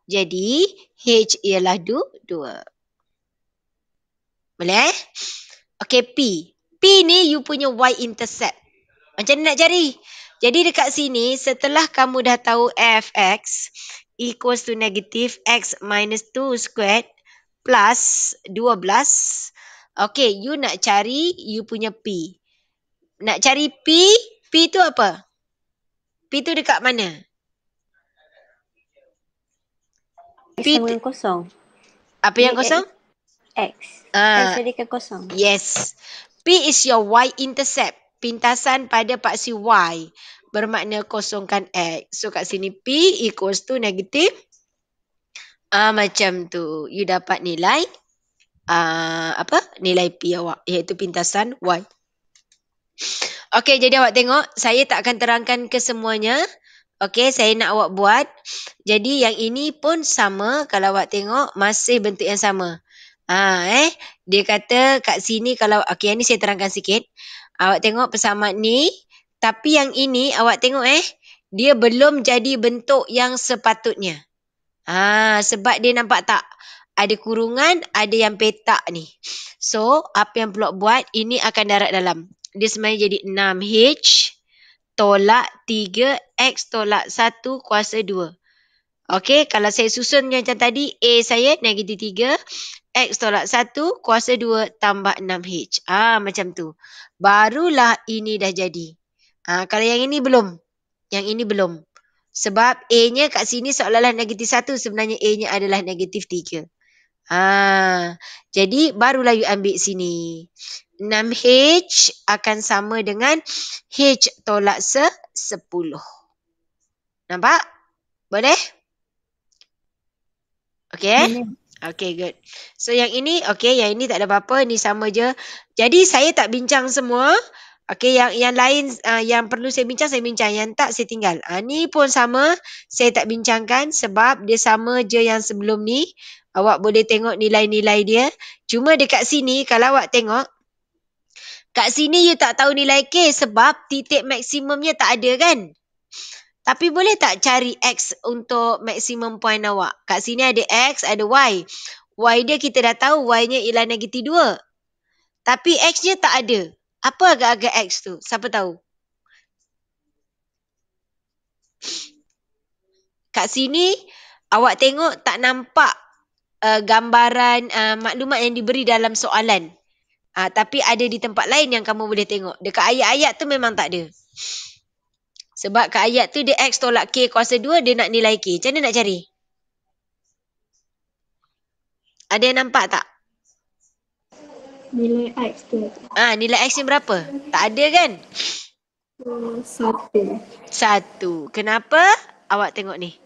A: Jadi H ialah 2. Boleh Okey, P. P ni you punya y-intercept. Macam mana nak cari? Jadi dekat sini setelah kamu dah tahu fx equals to negative x minus 2 squared plus 12. Okey, you nak cari you punya P. Nak cari P, P tu apa? P tu dekat mana?
D: X sama dengan kosong.
A: Apa yang kosong?
D: X. X jadikan kosong.
A: Yes. P is your y-intercept. Pintasan pada paksi Y. Bermakna kosongkan X. So kat sini P equals to negative. Macam tu. You dapat nilai. Nilai P awak. Iaitu pintasan Y. Okey, jadi awak tengok. Saya tak akan terangkan ke semuanya. Okey, saya nak awak buat. Jadi yang ini pun sama. Kalau awak tengok, masih bentuk yang sama. Dia kata kat sini kalau okey yang ni saya terangkan sikit. Awak tengok persamaan ni, tapi yang ini awak tengok dia belum jadi bentuk yang sepatutnya. Sebab dia nampak tak ada kurungan, ada yang petak ni. So, apa yang perlu buat ini akan darat dalam. Dia sebenarnya jadi 6H tolak 3X tolak 1 kuasa 2. Okey, kalau saya susun macam tadi, A saya negatif 3, X tolak 1, kuasa 2 tambah 6H. Macam tu. Barulah ini dah jadi. Kalau yang ini belum. Yang ini belum. Sebab A-nya kat sini seolah-olah negatif 1, sebenarnya A-nya adalah negatif 3. Jadi barulah you ambil sini. 6H akan sama dengan H tolak 10. Nampak? Boleh? Okay? Okay, good. So yang ini, okay, yang ini tak ada apa-apa. Ni sama je. Jadi saya tak bincang semua. Okay, yang lain yang perlu saya bincang, saya bincang. Yang tak, saya tinggal. Ni pun sama. Saya tak bincangkan sebab dia sama je yang sebelum ni. Awak boleh tengok nilai-nilai dia. Cuma dekat sini, kalau awak tengok, kat sini you tak tahu nilai K sebab titik maksimumnya tak ada kan? Tapi boleh tak cari X untuk maksimum point awak? Kat sini ada X, ada Y. Y dia kita dah tahu Y-nya ialah negatif 2. Tapi X-nya tak ada. Apa agak-agak X tu? Siapa tahu? Kat sini awak tengok tak nampak gambaran maklumat yang diberi dalam soalan. Tapi ada di tempat lain yang kamu boleh tengok. Dekat ayat-ayat tu memang tak ada. Sebab kat ayat tu dia X tolak K kuasa 2, dia nak nilai K. Macam mana nak cari? Ada yang nampak tak?
E: Nilai X tu.
A: Nilai X ni berapa? Tak ada kan? 1. Kenapa? Awak tengok ni.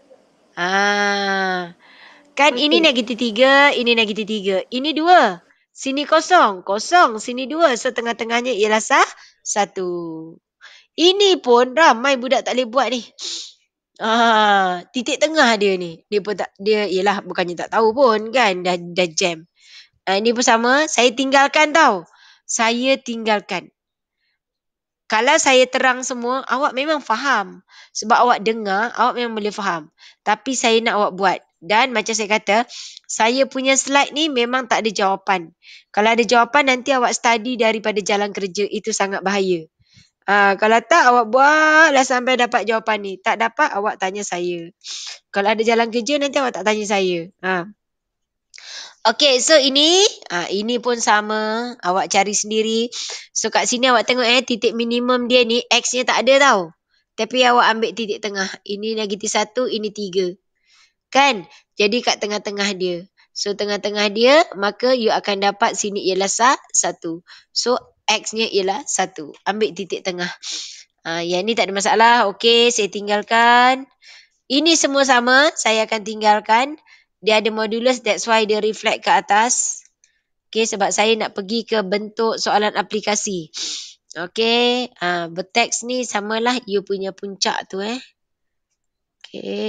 A: Kan ini negatif 3, ini negatif 3. Ini 2. Sini kosong. Kosong. Sini 2. So tengah-tengahnya ialah 1. Ini pun ramai budak tak boleh buat ni. Titik tengah dia ni. Dia pun tak, dia ialah bukannya tak tahu pun kan. Dah jam. Ini pun sama. Saya tinggalkan tau. Saya tinggalkan. Kalau saya terang semua, awak memang faham. Sebab awak dengar, awak memang boleh faham. Tapi saya nak awak buat. Dan macam saya kata, saya punya slide ni memang tak ada jawapan. Kalau ada jawapan nanti awak study daripada jalan kerja. Itu sangat bahaya. Kalau tak awak buatlah sampai dapat jawapan ni. Tak dapat awak tanya saya. Kalau ada jalan kerja nanti awak tak tanya saya. Okay, so ini pun sama. Awak cari sendiri. So kat sini awak tengok titik minimum dia ni X-nya tak ada tau. Tapi awak ambil titik tengah. Ini -1, ini 3. Kan? Jadi kat tengah-tengah dia. So tengah-tengah dia, maka you akan dapat sini ialah 1. So X-nya ialah 1. Ambil titik tengah. Yang ni tak ada masalah. Okay, saya tinggalkan. Ini semua sama. Saya akan tinggalkan. Dia ada modulus, that's why dia reflect ke atas. Okay, sebab saya nak pergi ke bentuk soalan aplikasi. Okay, berteks ni samalah you punya puncak tu Okay,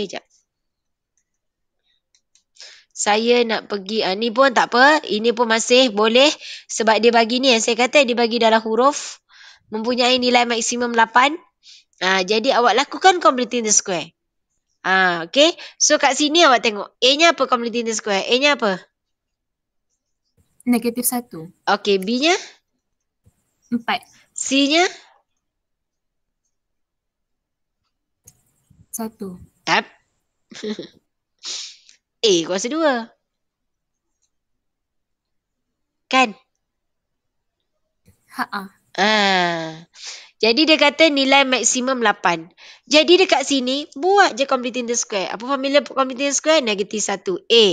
A: sekejap. Saya nak pergi, ni pun tak apa. Ini pun masih boleh. Sebab dia bagi ni yang saya kata, dia bagi dalam huruf. Mempunyai nilai maksimum 8. Jadi awak lakukan completing the square. Okay. So kat sini awak tengok. A-nya apa completing the square? A-nya apa?
C: -1.
A: Okay. B-nya?
C: 4.
A: C-nya?
C: 1.
A: A kuasa 2. Kan? Jadi dia kata nilai maksimum 8. Jadi dekat sini, buat je completing the square. Apa formula completing the square? -1. A.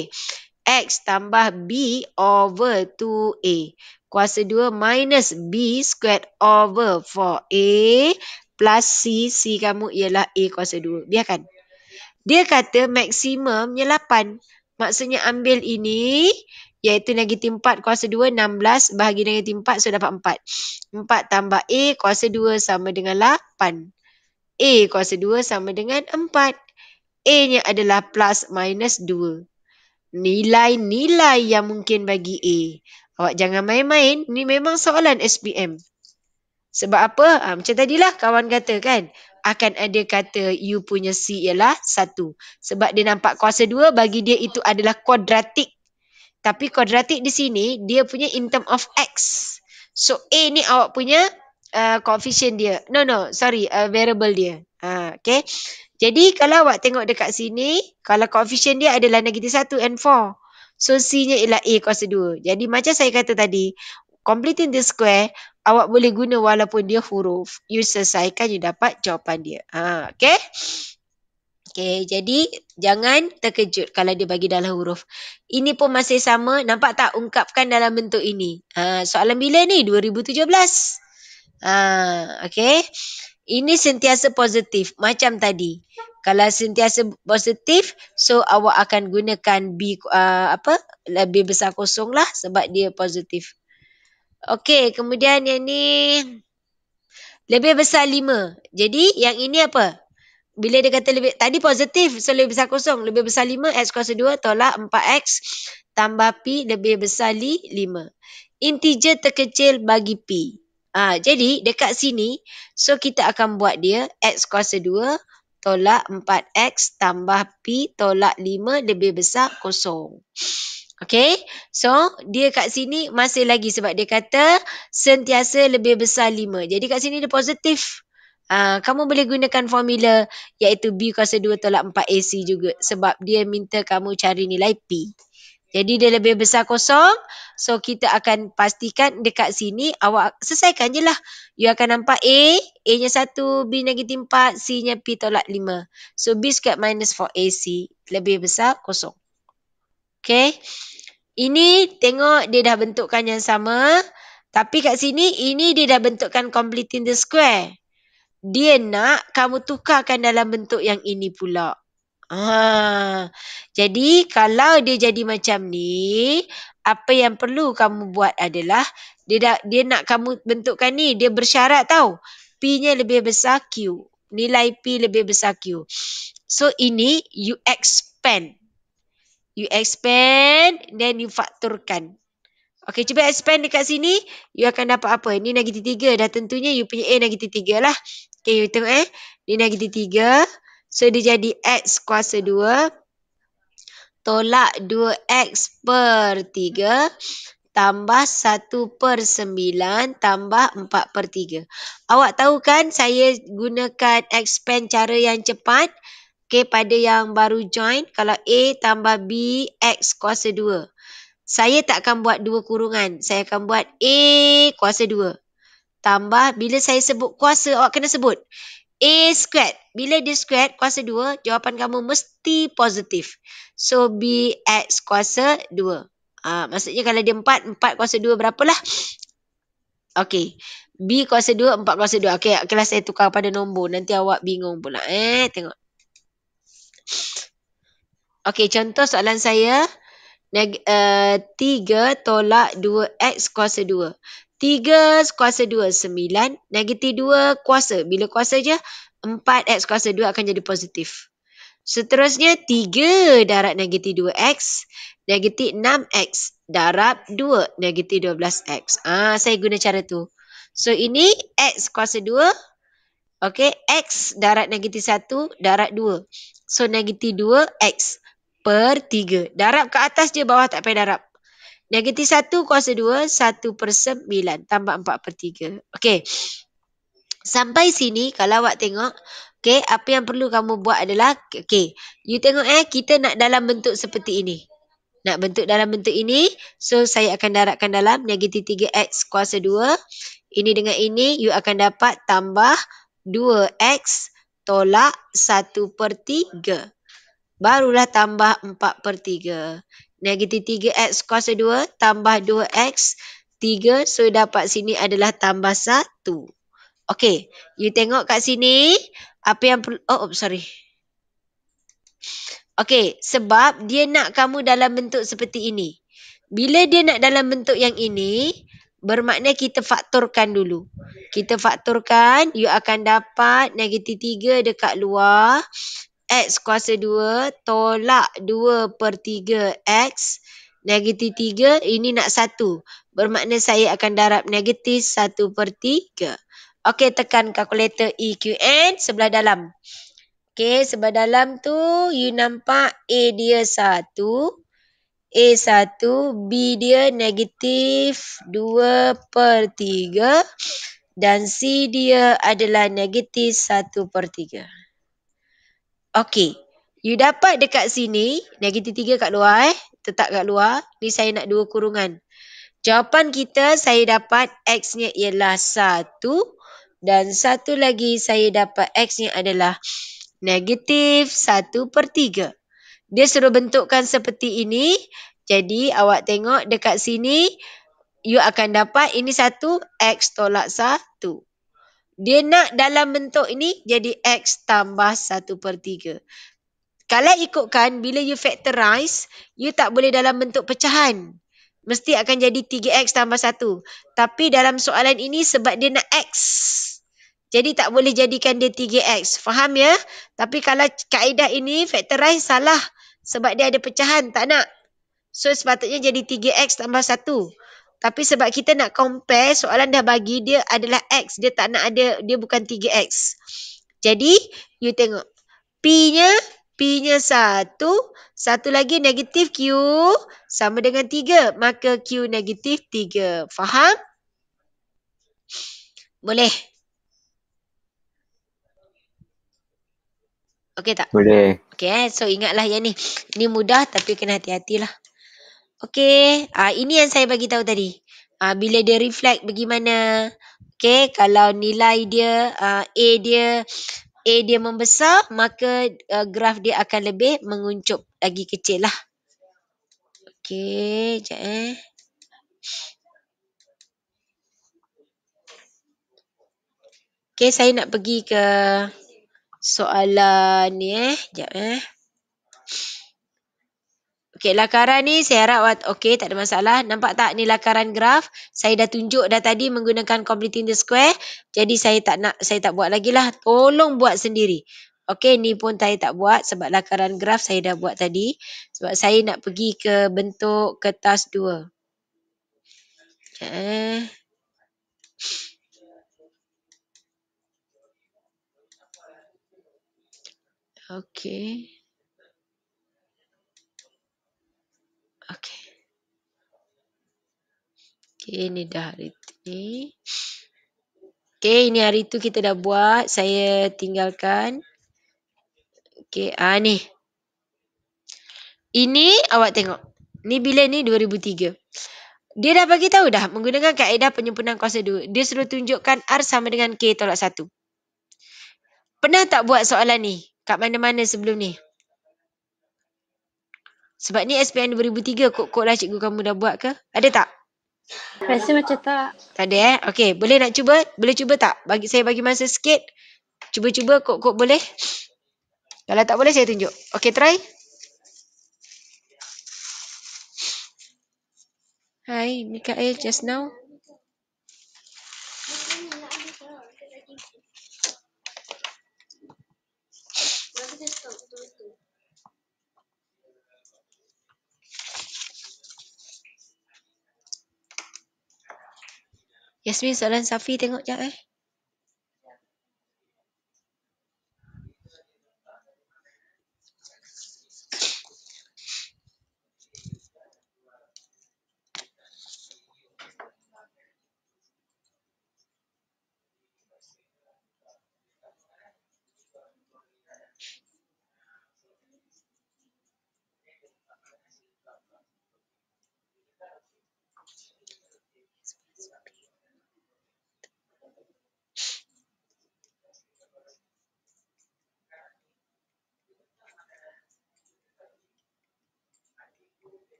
A: X tambah B over 2A. Kuasa 2 minus B squared over 4A plus C. C kamu ialah A kuasa 2. Biarkan. Dia kata maksimumnya 8. Maksudnya ambil ini, iaitu -4 kuasa 2, 16 bahagi -4, so dapat 4. 4 tambah A kuasa 2 sama dengan 8. A kuasa 2 sama dengan 4. A-nya adalah plus minus 2. Nilai-nilai yang mungkin bagi A. Awak jangan main-main. Ni memang soalan SPM. Sebab apa? Macam tadilah kawan kata kan. Akan ada kata you punya C ialah 1. Sebab dia nampak kuasa 2 bagi dia itu adalah kuadratik. Tapi kuadratik di sini dia punya in term of X. So A ni awak punya coefficient dia. Variable dia. Okay. Jadi kalau awak tengok dekat sini, kalau coefficient dia adalah -1 and 4. So C-nya ialah A kuasa 2. Jadi macam saya kata tadi, completing the square, awak boleh guna walaupun dia huruf. You selesaikan, you dapat jawapan dia. Okay. Okay, jadi jangan terkejut kalau dia bagi dalam huruf. Ini pun masih sama. Nampak tak? Ungkapkan dalam bentuk ini. Soalan bila ni? 2017. Okay. Ini sentiasa positif. Macam tadi. Kalau sentiasa positif, so awak akan gunakan B, lebih besar kosong lah sebab dia positif. Okay, kemudian yang ni lebih besar 5. Jadi yang ini apa? Bila dia kata tadi positif, so lebih besar kosong. Lebih besar 5, X kuasa 2 tolak 4X tambah P lebih besar 5. Integer terkecil bagi P. Jadi dekat sini, so kita akan buat dia X kuasa 2 tolak 4X tambah P tolak 5 lebih besar kosong. Okay, so dia kat sini masih lagi sebab dia kata sentiasa lebih besar 5. Jadi kat sini dia positif. Kamu boleh gunakan formula iaitu B kuasa 2 tolak 4AC juga sebab dia minta kamu cari nilai P. Jadi dia lebih besar kosong. So kita akan pastikan dekat sini awak selesaikan je lah. You akan nampak A. A-nya 1, B -4, C-nya P tolak 5. So B squared minus 4AC lebih besar kosong. Okay. Ini tengok dia dah bentukkan yang sama. Tapi kat sini ini dia dah bentukkan completing the square. Dia nak kamu tukarkan dalam bentuk yang ini pula. Jadi kalau dia jadi macam ni, apa yang perlu kamu buat adalah dia nak kamu bentukkan ni, dia bersyarat tau. P-nya lebih besar Q. Nilai P lebih besar Q. So ini you expand. You expand then you fakturkan. Okay, cuba expand dekat sini, you akan dapat apa? Ni -3, dah tentunya you punya A -3 lah. Okay, you tengok ni -3. So dia jadi X kuasa 2 tolak 2X per 3 tambah 1/9 tambah 4/3. Awak tahu kan saya gunakan expand cara yang cepat. Okay, pada yang baru join, kalau A tambah B, X kuasa 2. Saya tak akan buat 2 kurungan. Saya akan buat A kuasa 2. Tambah, bila saya sebut kuasa, awak kena sebut. A squared. Bila dia squared, kuasa 2, jawapan kamu mesti positif. So, B, X kuasa 2. Maksudnya kalau dia 4, 4 kuasa 2 berapalah? Okey. B kuasa 2, 4 kuasa 2. Okey, kelas saya tukar pada nombor. Nanti awak bingung pula. Tengok. Okey, contoh soalan saya. 3 tolak 2X kuasa 2. 3 kuasa 2, 9. Negatif 2 kuasa. Bila kuasa je, 4X kuasa 2 akan jadi positif. Seterusnya, 3 darab negatif 2X. Negatif 6X darab 2. Negatif 12X. Saya guna cara tu. So, ini X kuasa 2. Okey, X darab negatif 1 darab 2. So, negatif 2X per 3. Darab ke atas je, bawah tak payah darab. Negatif 1 kuasa 2, 1/9 tambah 4/3. Okey. Sampai sini, kalau awak tengok, okey, apa yang perlu kamu buat adalah, okey, you tengok kita nak dalam bentuk seperti ini. Nak bentuk dalam bentuk ini, so saya akan darabkan dalam negatif 3X kuasa 2. Ini dengan ini, you akan dapat tambah 2X tolak 1/3. Barulah tambah 4/3. Negatif 3X kuasa 2 tambah 2X 3. So, dapat sini adalah tambah 1. Okey, you tengok kat sini. Apa yang perlu... sorry. Okey, sebab dia nak kamu dalam bentuk seperti ini. Bila dia nak dalam bentuk yang ini, bermakna kita faktorkan dulu. Kita faktorkan, you akan dapat negatif 3 dekat luar. X kuasa 2 tolak 2/3X. Negatif 3, ini nak 1. Bermakna saya akan darab negatif 1/3. Okey, tekan kalkulator EQN sebelah dalam. Okey, sebelah dalam tu you nampak A dia 1. A1, B dia negatif 2/3. Dan C dia adalah negatif 1/3. Okey, you dapat dekat sini, negatif 3 kat luar tetap kat luar. Ni saya nak 2 kurungan. Jawapan kita saya dapat X-nya ialah 1 dan satu lagi saya dapat X-nya adalah negatif 1/3. Dia suruh bentukkan seperti ini. Jadi awak tengok dekat sini, you akan dapat ini 1, X tolak 1. Dia nak dalam bentuk ini jadi X tambah 1/3. Kalau ikutkan, bila you factorize, you tak boleh dalam bentuk pecahan. Mesti akan jadi 3X tambah 1. Tapi dalam soalan ini sebab dia nak X. Jadi tak boleh jadikan dia 3X. Faham ya? Tapi kalau kaedah ini factorize salah. Sebab dia ada pecahan, tak nak. So sepatutnya jadi 3X tambah 1. Tapi sebab kita nak compare, soalan dah bagi dia adalah X. Dia tak nak ada, dia bukan 3X. Jadi, you tengok. P-nya 1. Satu lagi negatif Q sama dengan 3. Maka Q negatif 3. Faham? Boleh? Okey tak?
B: Boleh.
A: Okey, so ingatlah yang ni. Ni mudah tapi kena hati-hatilah. Okey, ini yang saya bagi tahu tadi. Bila dia reflect bagaimana. Okey, kalau nilai dia A dia membesar, maka graf dia akan lebih menguncup lagi kecil lah. Okey, sekejap Okey, saya nak pergi ke soalan ni sekejap Okey, lakaran ni saya harap okey, tak ada masalah. Nampak tak ni lakaran graf? Saya dah tunjuk dah tadi menggunakan completing the square. Jadi saya tak buat lagi lah. Tolong buat sendiri. Okey, ni pun saya tak buat sebab lakaran graf saya dah buat tadi. Sebab saya nak pergi ke bentuk kertas 2. Okey. Okey, ni dah hari ni. Okey, ini hari tu kita dah buat. Saya tinggalkan. Okey, ni. Ini awak tengok. Ni bila ni 2003. Dia dah bagi tahu dah menggunakan kaedah penyempurnaan kuasa 2. Dia suruh tunjukkan R sama dengan K tolak 1. Pernah tak buat soalan ni kat mana-mana sebelum ni? Sebab ni SPM 2003 kod-kod lah cikgu kamu dah buat ke? Ada tak?
D: Rasa macam tak.
A: Tak ada Okey, boleh nak cuba? Boleh cuba tak? Saya bagi masa sikit. Cuba-cuba kod-kod boleh? Kalau tak boleh saya tunjuk. Okey, try. Hi, Mikael just now. Yasmin, soalan Safi tengok jap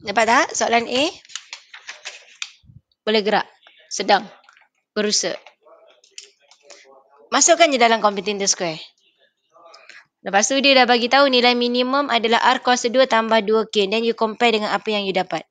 A: Dapat tak? Soalan A. Boleh gerak. Sedang. Berusaha. Masukkan je dalam computing the square. Lepas tu dia dah bagi tahu nilai minimum adalah R kuasa 2 tambah 2K. Then you compare dengan apa yang you dapat.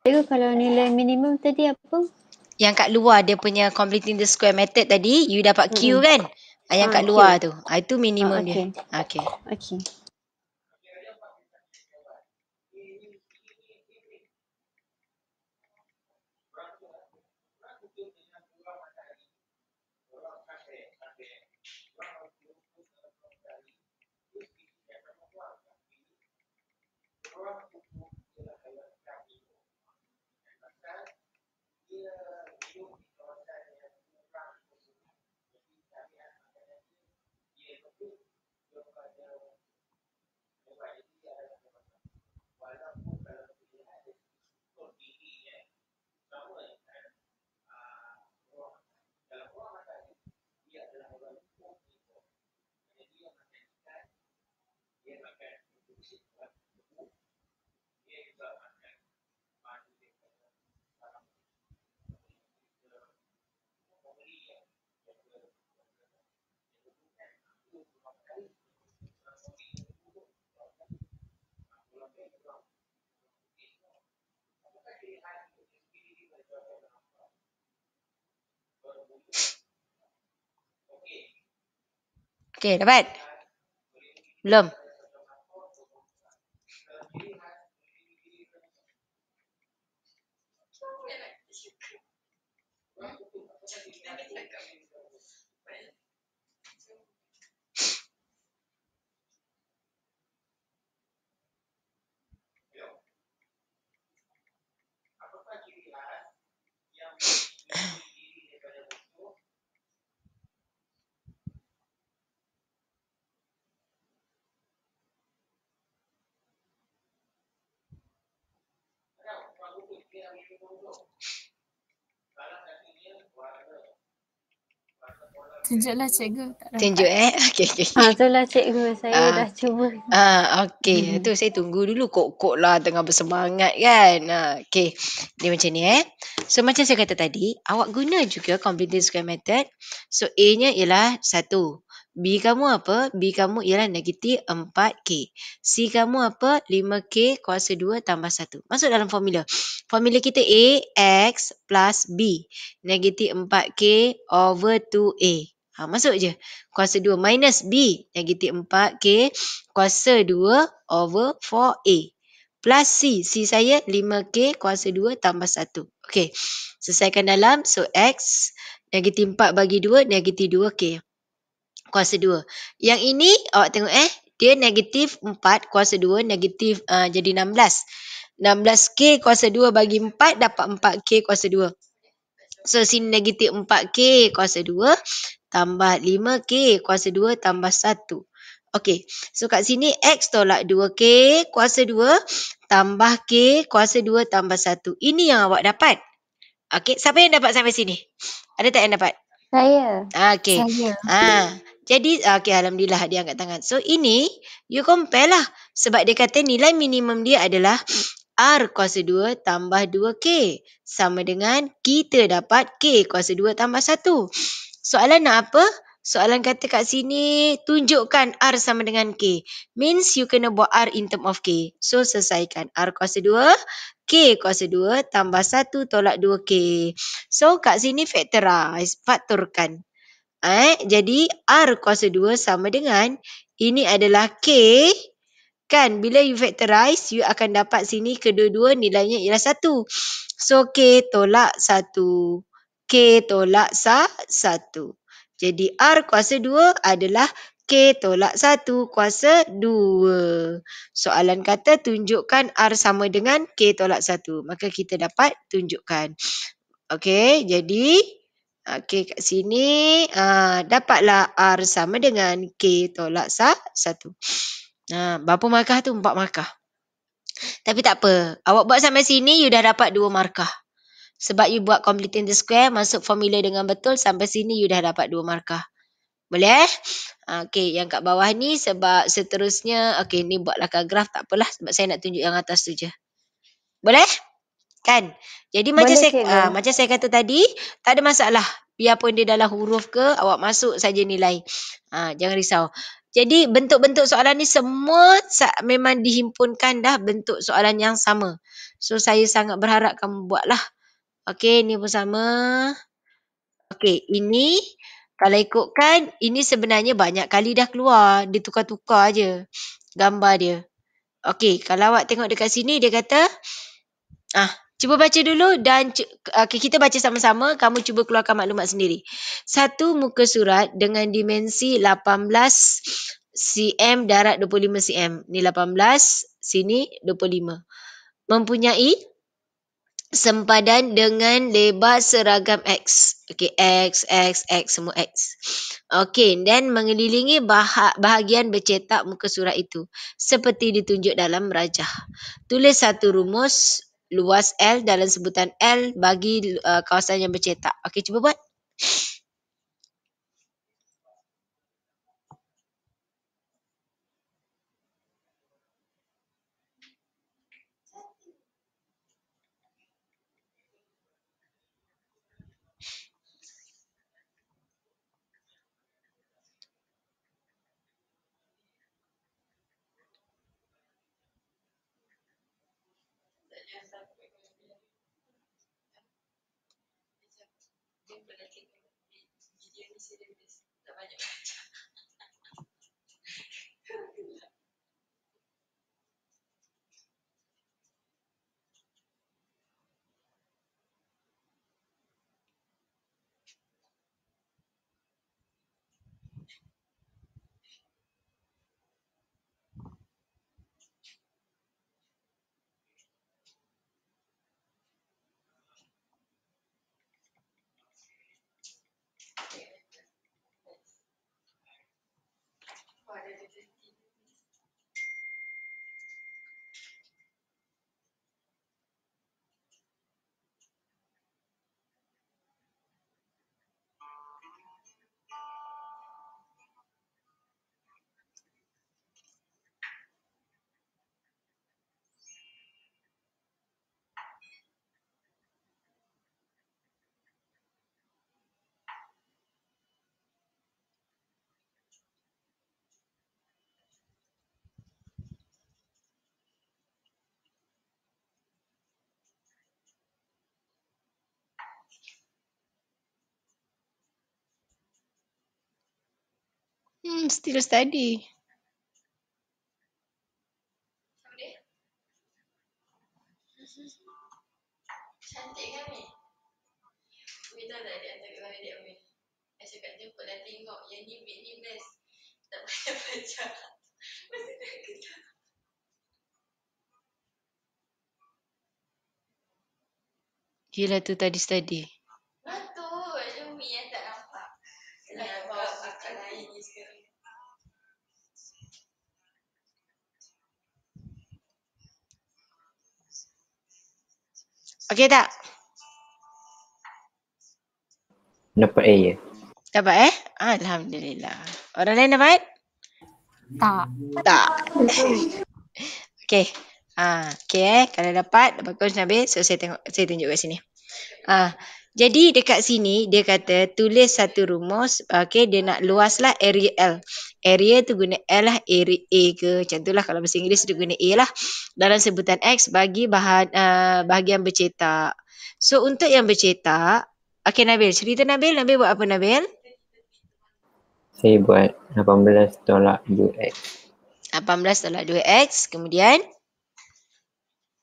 D: Cikgu, kalau nilai minimum tadi apa?
A: Yang kat luar dia punya completing the square method tadi, you dapat Q kan? Yang kat
D: Q.
A: luar tu. Itu minimum dia.
D: Okey.
A: Okey.
D: Okey.
A: Okey, dapat? Belum?
C: Tunjuklah cikgu, tak dapat.
A: Tunjuk Okey.
D: Itulah cikgu, saya
A: Ah,
D: dah cuba.
A: okey. Tu saya tunggu dulu. Kok lah tengah bersemangat kan. Okey. Dia macam ni So macam saya kata tadi, awak guna juga completing square method. So A-nya ialah 1. B kamu apa? B kamu ialah negatif 4K. C kamu apa? 5K kuasa 2 tambah 1. Masuk dalam formula. Formula kita A, X plus B. Negatif 4K over 2A. Masuk je. Kuasa 2 minus B. Negatif 4K kuasa 2 over 4A. Plus C. C saya 5K kuasa 2 tambah 1. Okey. Selesaikan dalam. So X. Negatif 4 bagi 2. Negatif 2K. Kuasa 2. Yang ini awak tengok dia negatif 4 kuasa 2 negatif jadi 16. 16K kuasa 2 bagi 4 dapat 4K kuasa 2. So sini negatif 4K kuasa 2 tambah 5K kuasa 2 tambah 1. Okey. So kat sini X tolak 2K kuasa 2 tambah K kuasa 2 tambah 1. Ini yang awak dapat. Okey. Siapa yang dapat sampai sini? Ada tak yang dapat?
D: Saya.
A: Okey.
C: Saya.
A: Jadi okey, alhamdulillah dia angkat tangan. So ini you compare lah sebab dia kata nilai minimum dia adalah R kuasa 2 tambah 2K sama dengan kita dapat K kuasa 2 tambah 1. Soalan nak apa? Soalan kata kat sini tunjukkan R sama dengan K. Means you kena buat R in term of K. So selesaikan. R kuasa 2, K kuasa 2 tambah 1 tolak 2K. So kat sini factorize, faktorkan. Jadi R kuasa 2 sama dengan ini adalah K kan. Bila you factorize you akan dapat sini kedua-dua nilainya ialah 1. So K tolak 1. K tolak 1. Jadi R kuasa 2 adalah K tolak 1 kuasa 2. Soalan kata tunjukkan R sama dengan K tolak 1. Maka kita dapat tunjukkan. Okey, jadi okey kat sini dapatlah R sama dengan K tolak 1. Berapa markah tu? 4 markah. Tapi tak apa. Awak buat sampai sini you dah dapat 2 markah. Sebab you buat completing the square, masuk formula dengan betul, sampai sini you dah dapat 2 markah. Boleh? Okey, yang kat bawah ni sebab seterusnya, okey ni buatlah graf, tak apalah sebab saya nak tunjuk yang atas tu je. Boleh? Kan? Jadi macam saya kata tadi, tak ada masalah. Biarpun dia dalam huruf ke, awak masuk saja nilai. Jangan risau. Jadi bentuk-bentuk soalan ni semua memang dihimpunkan dah bentuk soalan yang sama. So saya sangat berharap kamu buatlah. Okey, ni pun sama. Okey, ini kalau ikutkan ini sebenarnya banyak kali dah keluar. Dia tukar-tukar je gambar dia. Okey, kalau awak tengok dekat sini dia kata cuba baca dulu dan okay, kita baca sama-sama. Kamu cuba keluarkan maklumat sendiri. Satu muka surat dengan dimensi 18 cm darat 25 cm. Ni 18, sini 25. Mempunyai sempadan dengan lebar seragam X. Okey, X, semua X. Okey, dan mengelilingi bahagian bercetak muka surat itu. Seperti ditunjuk dalam rajah. Tulis satu rumus luas L dalam sebutan L bagi kawasan yang bercetak. Okey, cuba buat. Still study. Cantik kan ni? Umi tahu tak dia hantar kat mana dia Umi? Saya cakap jemputlah tengok yang ni best. Tak payah baca. Mesti dah kena. Yelah tu tadi study. Betul. Umi yang tak nampak. Yang bawa akal lain ni sekarang. Okey tak?
B: Dapat A ya?
A: Dapat Alhamdulillah. Orang lain dapat?
C: Tak.
A: Tak. Okey. Okey kalau dapat bagus Nabil. So saya tunjuk kat sini. Jadi dekat sini dia kata tulis satu rumus. Okey, dia nak luaslah area L. Area tu guna L lah, area A ke. Macam tu lah kalau bahasa Inggeris dia guna A lah. Dalam sebutan X bagi bahagian bercetak. So untuk yang bercetak, okey Nabil, cerita Nabil buat apa Nabil?
B: Saya buat 18 tolak 2X.
A: 18 tolak 2X, kemudian?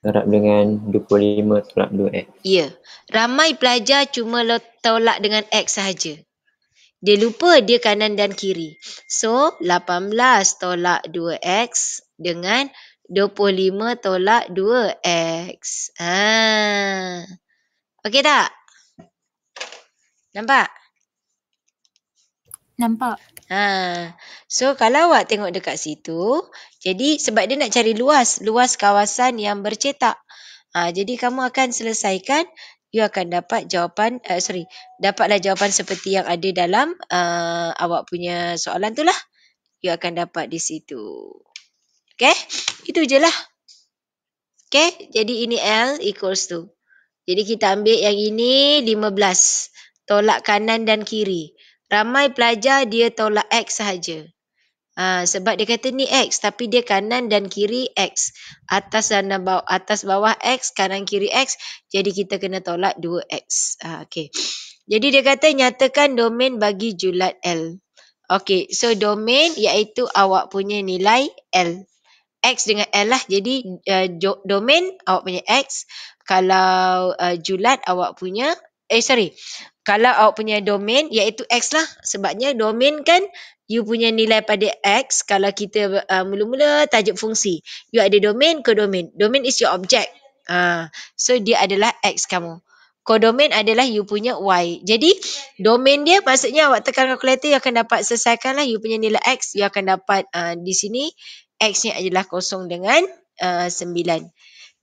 B: Darab dengan 25 tolak 2X.
A: Ya. Ramai pelajar cuma tolak dengan X sahaja. Dia lupa dia kanan dan kiri. So, 18 tolak 2X dengan 25 tolak 2X. Okey tak? Nampak?
C: Nampak.
A: So kalau awak tengok dekat situ, jadi sebab dia nak cari luas kawasan yang bercetak. Jadi kamu akan selesaikan, you akan dapat jawapan, dapatlah jawapan seperti yang ada dalam awak punya soalan tu lah. You akan dapat di situ. Okay? Itu je lah. Okay? Jadi ini L equals to. Jadi kita ambil yang ini 15. Tolak kanan dan kiri. Ramai pelajar dia tolak X sahaja. Sebab dia kata ni X tapi dia kanan dan kiri X. Atas bawah X, kanan kiri X. Jadi kita kena tolak 2X. Okey. Jadi dia kata nyatakan domain bagi julat L. Okey, so domain iaitu awak punya nilai L. X dengan L lah. Jadi domain awak punya X. Kalau julat awak punya kalau awak punya domain iaitu X lah. Sebabnya domain kan you punya nilai pada X. Kalau kita mula-mula tajuk fungsi, you ada domain, kodomain. Domain is your object. So dia adalah X kamu. Kodomain adalah you punya Y. Jadi domain dia maksudnya awak tekan kalkulator, you akan dapat selesaikan lah you punya nilai X. You akan dapat di sini X-nya adalah 0 dengan 9.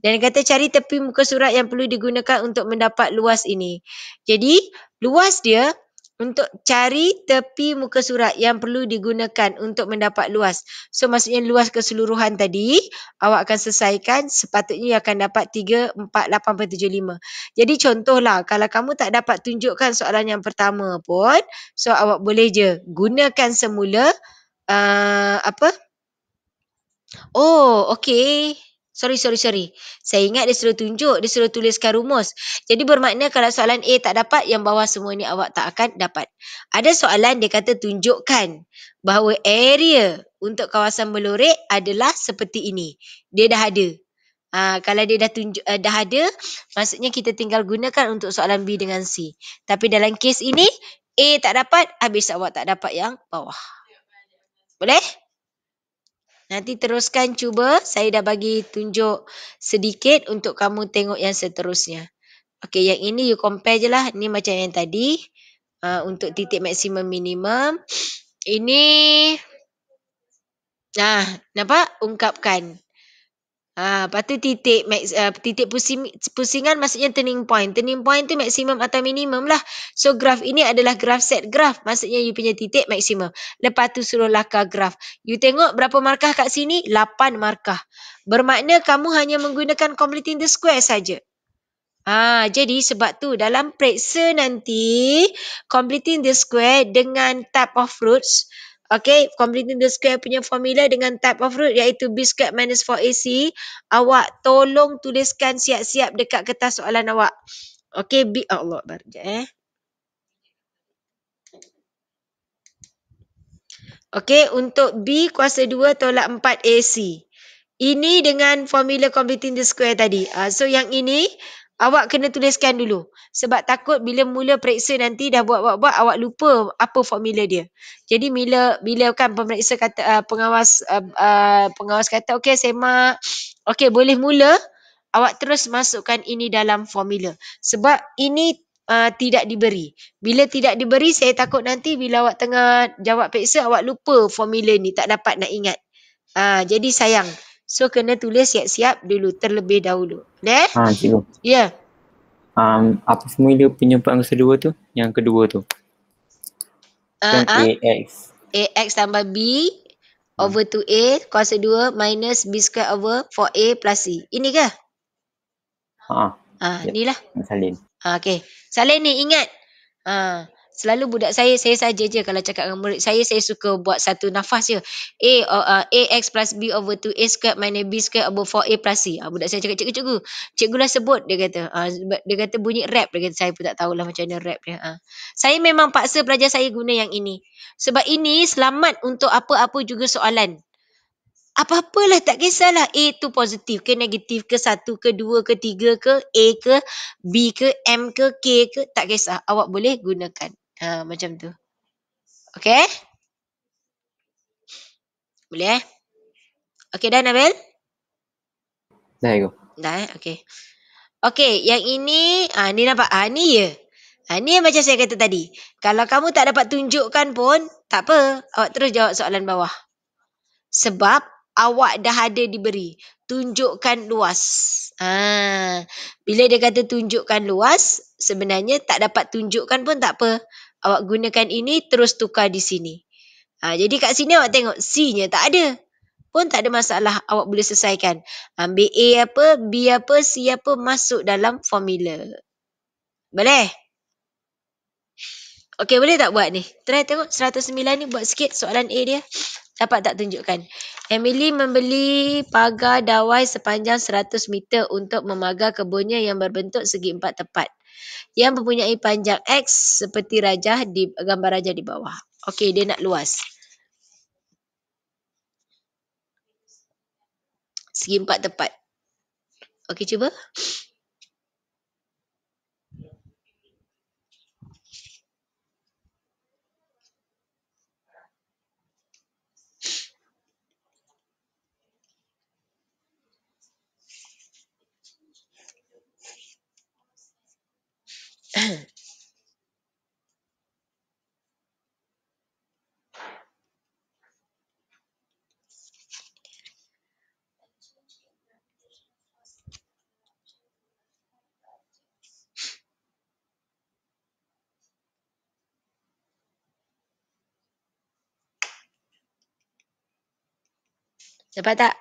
A: Dan dia kata cari tepi muka surat yang perlu digunakan untuk mendapat luas ini. Jadi luas dia untuk cari tepi muka surat yang perlu digunakan untuk mendapat luas. So maksudnya luas keseluruhan tadi awak akan selesaikan, sepatutnya akan dapat 348.75. Jadi contohlah kalau kamu tak dapat tunjukkan soalan yang pertama pun, so awak boleh je gunakan semula Oh, okey. Sorry. Saya ingat dia suruh tunjuk, dia suruh tuliskan rumus. Jadi bermakna kalau soalan A tak dapat, yang bawah semua ni awak tak akan dapat. Ada soalan dia kata tunjukkan bahawa area untuk kawasan Belorek adalah seperti ini. Dia dah ada. Kalau dia dah ada, maksudnya kita tinggal gunakan untuk soalan B dengan C. Tapi dalam kes ini, A tak dapat, habis awak tak dapat yang bawah. Boleh? Nanti teruskan cuba. Saya dah bagi tunjuk sedikit untuk kamu tengok yang seterusnya. Okey, yang ini you compare je lah. Ni macam yang tadi. Untuk titik maksimum minimum. Ini. Nampak? Ungkapkan. Lepas tu titik pusingan maksudnya turning point. Turning point tu maksimum atau minimum lah. So graf ini adalah graf set graf. Maksudnya you punya titik maksimum. Lepas tu suruh lakar graf. You tengok berapa markah kat sini? 8 markah. Bermakna kamu hanya menggunakan completing the square saja. Jadi sebab tu dalam periksa nanti completing the square dengan type of roots. Okay, completing the square punya formula dengan type of root iaitu B squared minus 4AC. Awak tolong tuliskan siap-siap dekat kertas soalan awak. Okay, B. Allah Akbar. Okay, untuk B kuasa 2 tolak 4AC. Ini dengan formula completing the square tadi. So yang ini awak kena tuliskan dulu. Sebab takut bila mula periksa nanti dah buat awak lupa apa formula dia. Jadi bila kan pemeriksa kata pengawas kata okey semak. Okey boleh mula, awak terus masukkan ini dalam formula. Sebab ini tidak diberi. Bila tidak diberi saya takut nanti bila awak tengah jawab periksa awak lupa formula ni, tak dapat nak ingat. Jadi sayang. So kena tulis siap-siap dulu terlebih dahulu.
B: Cikgu.
A: Ya.
B: Apa formula penyebab angka kedua tu? Yang kedua tu. Kan AX.
A: AX tambah B over 2A kuasa 2 minus B square over 4A plus C. Ini ke? Inilah.
B: Salin.
A: Okey. Salin ni ingat. Selalu budak saya saja je kalau cakap dengan murid saya suka buat satu nafas je. AX plus B over 2A squared minus B squared over 4A plus C. Budak saya cakap, cikgu lah sebut, dia kata. Dia kata bunyi rap, dia kata. Saya pun tak tahulah macam mana rap dia. Saya memang paksa pelajar saya guna yang ini. Sebab ini selamat untuk apa-apa juga soalan. Apa-apalah, tak kisahlah A tu positif ke negatif ke 1 ke 2 ke 3 ke A ke B ke M ke K ke, tak kisah. Awak boleh gunakan. Macam tu. Okey? Boleh Okey dah Nabil?
B: Dah go.
A: Dah okey. Okey, yang ini ni nampak ni ya. Ni yang macam saya kata tadi. Kalau kamu tak dapat tunjukkan pun tak apa, awak terus jawab soalan bawah. Sebab awak dah ada diberi tunjukkan luas. Bila dia kata tunjukkan luas, sebenarnya tak dapat tunjukkan pun tak apa. Awak gunakan ini terus tukar di sini. Jadi kat sini awak tengok C-nya tak ada. Pun tak ada masalah, awak boleh selesaikan. Ambil A apa, B apa, C apa, masuk dalam formula. Boleh? Okey, boleh tak buat ni? Try tengok 109 ni buat sikit soalan A dia. Dapat tak tunjukkan? Emily membeli pagar dawai sepanjang 100 meter untuk memagar kebunnya yang berbentuk segi empat tepat. Yang mempunyai panjang X seperti rajah di gambar rajah di bawah. Okey, dia nak luas. Segi empat tepat. Okey, cuba. Dapat tak?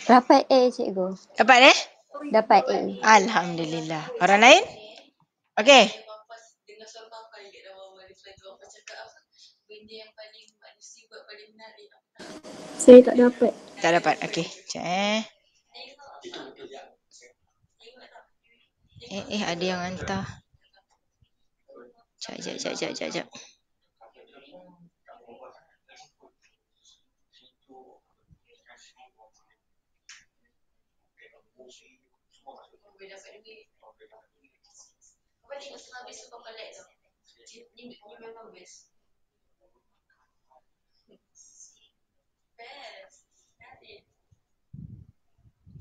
D: Dapat A, cikgu.
A: Dapat
D: Dapat A.
A: Alhamdulillah. Orang lain? Okey.
E: Saya tak dapat.
A: Tak dapat. Okey. Sekejap ada yang hantar. Sekejap.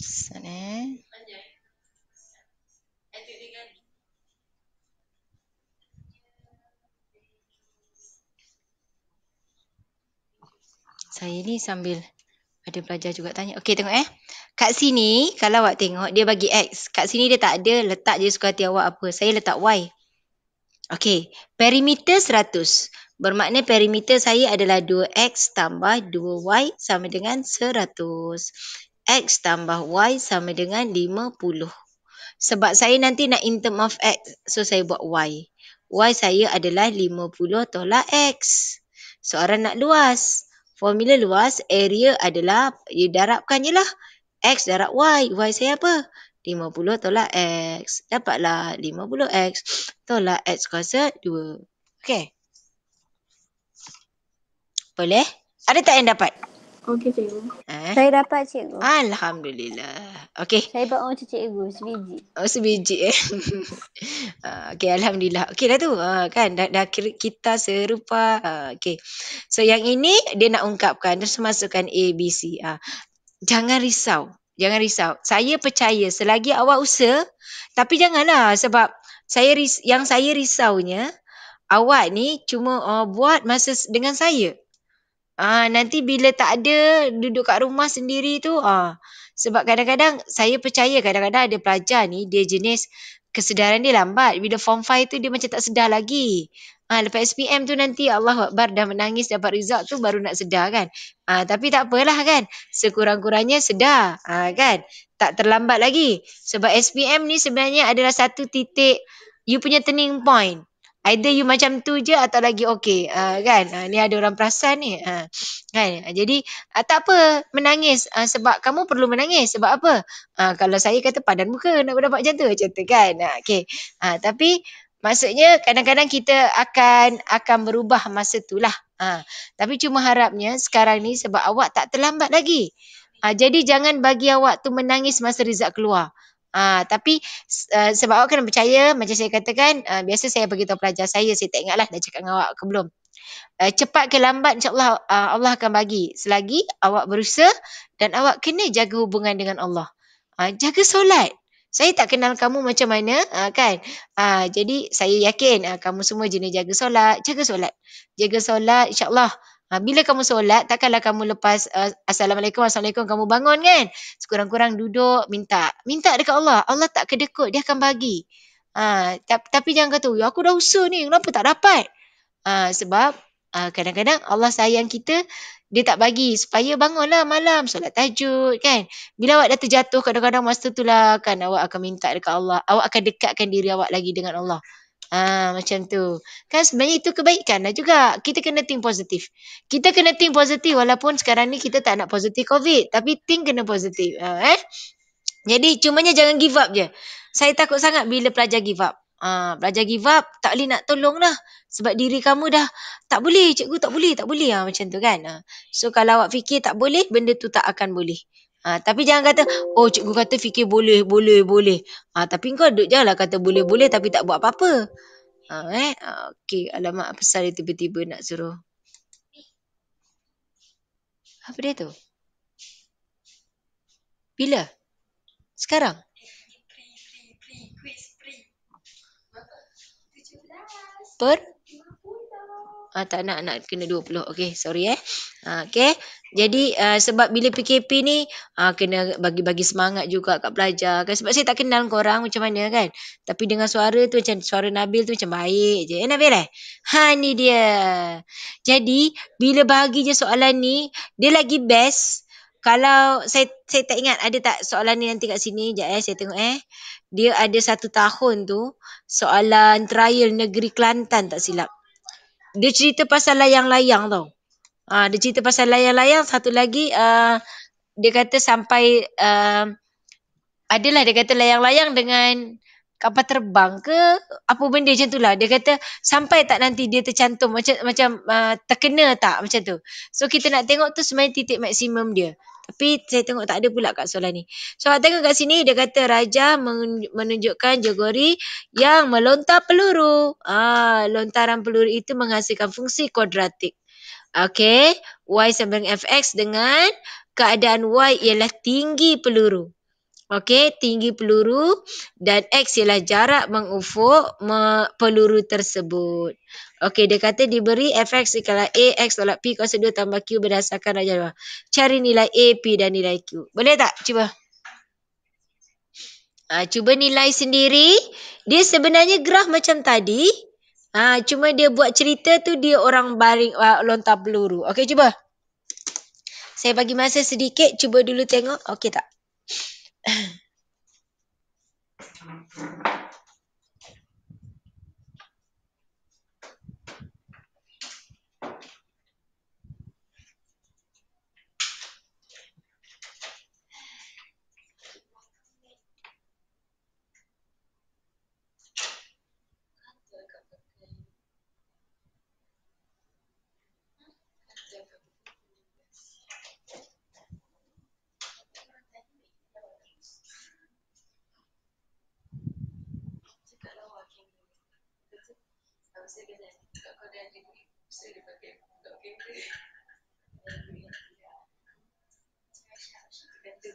A: Sana. Saya ni sambil ada pelajar juga tanya. Okey, tengok Kat sini, kalau awak tengok, dia bagi X. Kat sini dia tak ada, letak je suka hati awak apa. Saya letak Y. Okey, perimeter 100. Bermakna perimeter saya adalah 2X tambah 2Y sama dengan 100. X tambah Y sama dengan 50. Sebab saya nanti nak in term of X, so saya buat Y. Y saya adalah 50 tolak X. Soalan nak luas. Formula luas, area adalah, darabkan je lah. X darab Y. Y saya apa? 50 tolak X. Dapatlah 50X tolak X kuasa 2. Okey. Boleh? Ada tak yang dapat?
E: Okey, cikgu.
D: Saya dapat, cikgu.
A: Alhamdulillah. Okey.
D: Saya buat macam cikgu, sebiji.
A: Oh, sebiji Okey, Alhamdulillah. Okey dah tu. Kan, dah kita serupa. Okey. So, yang ini dia nak ungkapkan. Terus masukkan A, B, C. Jangan risau. Saya percaya selagi awak usaha. Tapi janganlah sebab yang saya risaunya. Awak ni cuma buat masa dengan saya. Nanti bila tak ada duduk kat rumah sendiri tu. Sebab kadang-kadang saya percaya kadang-kadang ada pelajar ni dia jenis kesedaran dia lambat. Bila form 5 tu dia macam tak sedar lagi. Lepas SPM tu nanti Allah Akbar dah menangis dapat result tu baru nak sedar kan. Tapi tak apalah kan. Sekurang-kurangnya sedar kan. Tak terlambat lagi. Sebab SPM ni sebenarnya adalah satu titik you punya turning point. Either you macam tu je atau lagi okey. Kan. Ni ada orang perasan ni. Kan. Jadi tak apa menangis. Sebab kamu perlu menangis. Sebab apa? Kalau saya kata padan muka nak dapat macam tu kan. Okay. Tapi maksudnya kadang-kadang kita akan berubah masa tu lah. Tapi cuma harapnya sekarang ni sebab awak tak terlambat lagi. Jadi jangan bagi awak tu menangis masa result keluar. Tapi sebab awak kena percaya, macam saya katakan, biasa saya beritahu pelajar saya tak ingatlah dah cakap dengan awak ke belum. Cepat ke lambat insyaAllah Allah akan bagi. Selagi awak berusaha dan awak kena jaga hubungan dengan Allah. Jaga solat. Saya tak kenal kamu macam mana kan. Jadi saya yakin kamu semua jenis jaga solat. Jaga solat. Jaga solat insyaAllah. Bila kamu solat, takkanlah kamu lepas Assalamualaikum, Assalamualaikum kamu bangun kan. Sekurang-kurang duduk, minta. Minta dekat Allah. Allah tak kedekut, dia akan bagi. Tapi jangan kata, aku dah usaha ni, kenapa tak dapat? Sebab kadang-kadang Allah sayang kita, dia tak bagi supaya bangunlah malam solat tahajud kan. Bila awak dah terjatuh kadang-kadang masa tu lah kan awak akan minta dekat Allah. Awak akan dekatkan diri awak lagi dengan Allah. Macam tu. Kan sebenarnya itu kebaikan lah juga. Kita kena think positif. Kita kena think positif walaupun sekarang ni kita tak nak positif COVID. Tapi think kena positif. Jadi cumanya jangan give up je. Saya takut sangat bila pelajar give up. Pelajar give up tak boleh nak tolong dah. Sebab diri kamu dah tak boleh, cikgu tak boleh. Macam tu kan. So kalau awak fikir tak boleh, benda tu tak akan boleh. Tapi jangan kata, oh cikgu kata fikir boleh. Tapi kau duduk je lah kata boleh tapi tak buat apa-apa. Okey, alamak apa dia tiba-tiba nak suruh. Apa dia tu? Bila? Sekarang? Tak nak kena 20. Okey, sorry okey. Jadi sebab bila PKP ni kena bagi semangat juga kat pelajar kan, sebab saya tak kenal korang macam mana kan. Tapi dengan suara tu macam suara Nabil tu macam baik je. Nabil ni dia. Jadi bila bahagi je soalan ni, dia lagi best. Kalau saya tak ingat ada tak soalan ni nanti kat sini. Sekejap saya tengok Dia ada 1 tahun tu soalan trial negeri Kelantan tak silap. Dia cerita pasal layang-layang tau. Dia cerita pasal layang-layang. Satu lagi dia kata sampai adalah dia kata layang-layang dengan kapal terbang ke apa benda macam tu lah. Dia kata sampai tak nanti dia tercantum macam terkena tak macam tu. So kita nak tengok tu sebenarnya titik maksimum dia. Tapi saya tengok tak ada pula kat soalan ni. So tengok kat sini dia kata raja menunjukkan jogori yang melontar peluru. Lontaran peluru itu menghasilkan fungsi kuadratik. Okey, Y sama dengan fx dengan keadaan Y ialah tinggi peluru. Okey, tinggi peluru dan X ialah jarak mengufuk peluru tersebut. Okey, dia kata diberi fx ikalah A, X tolak P kuasa 2 tambah Q berdasarkan raja bawah. Cari nilai A, P dan nilai Q. Boleh tak? Cuba. Cuba nilai sendiri. Dia sebenarnya graf macam tadi. Cuma dia buat cerita tu dia orang baring lontar peluru. Okey, cuba. Saya bagi masa sedikit. Cuba dulu tengok. Okey tak?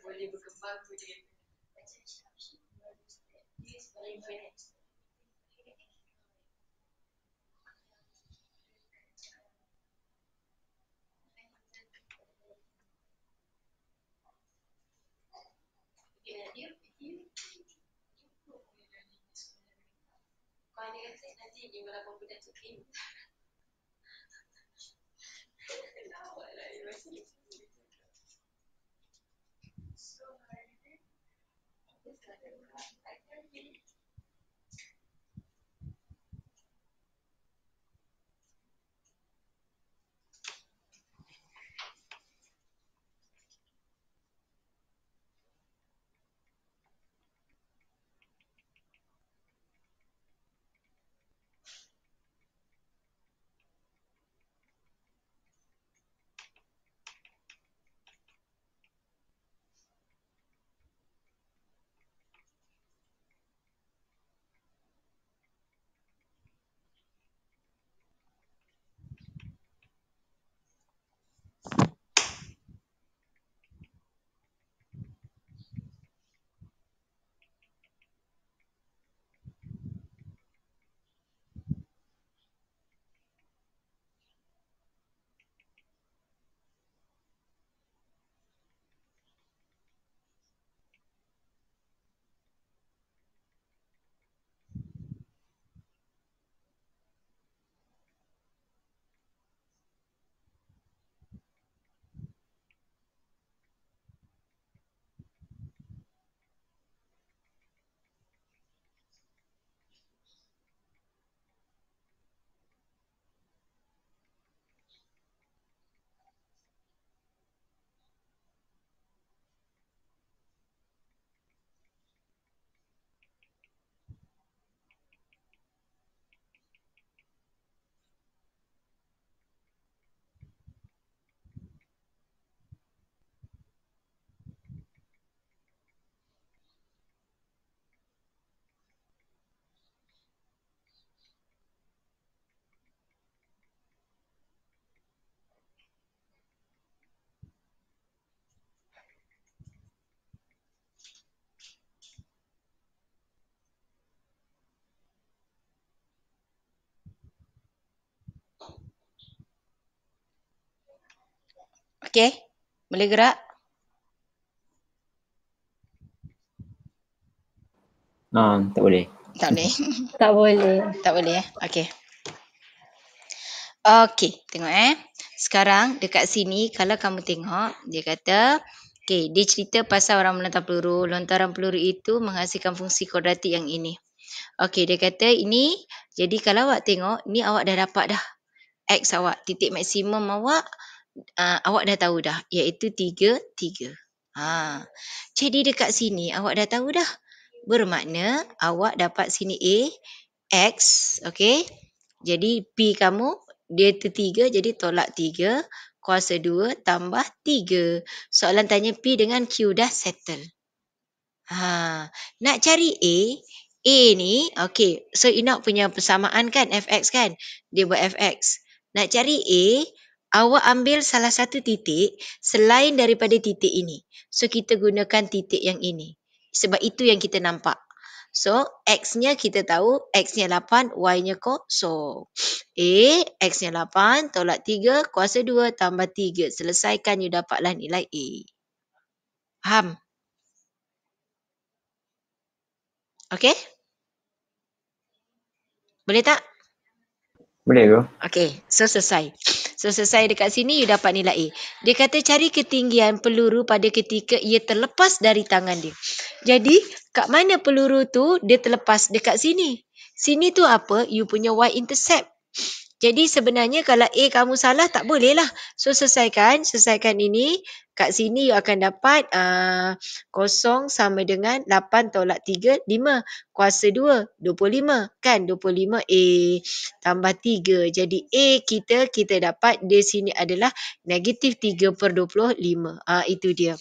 A: Boleh berkembang Okey. Boleh gerak?
B: Tak boleh.
A: Tak boleh.
D: Tak boleh.
A: Tak boleh Okey. Okey, tengok Sekarang dekat sini kalau kamu tengok, dia kata, okey, dia cerita pasal orang melontar peluru. Lontaran peluru itu menghasilkan fungsi kuadratik yang ini. Okey, dia kata ini, jadi kalau awak tengok, ni awak dah dapat dah. X awak, titik maksimum awak, awak dah tahu dah, iaitu 3, 3. Jadi dekat sini awak dah tahu dah. Bermakna awak dapat sini A, X, okey. Jadi P kamu, dia tu 3, jadi tolak 3, kuasa 2 tambah 3. Soalan tanya P dengan Q dah settle. Nak cari A ni, okey. So Inox punya persamaan kan, Fx kan? Dia buat Fx. Nak cari A, awak ambil salah satu titik selain daripada titik ini. So kita gunakan titik yang ini. Sebab itu yang kita nampak. So X-nya kita tahu, X-nya 8, Y-nya kosong. A, X-nya 8, tolak 3, kuasa 2 tambah 3. Selesaikan, you dapatlah nilai A. Faham? Okey? Boleh tak?
B: Boleh ke?
A: Okey, so selesai. So selesai dekat sini, you dapat nilai A. Dia kata cari ketinggian peluru pada ketika ia terlepas dari tangan dia. Jadi, kat mana peluru tu dia terlepas? Dekat sini. Sini tu apa? You punya y-intercept. Jadi sebenarnya kalau A kamu salah, tak boleh lah. So selesaikan ini. Kat sini you akan dapat 0 sama dengan 8 tolak 3, 5. Kuasa 2, 25. Kan 25 A tambah 3. Jadi A kita dapat di sini adalah negatif 3/25. Itu dia.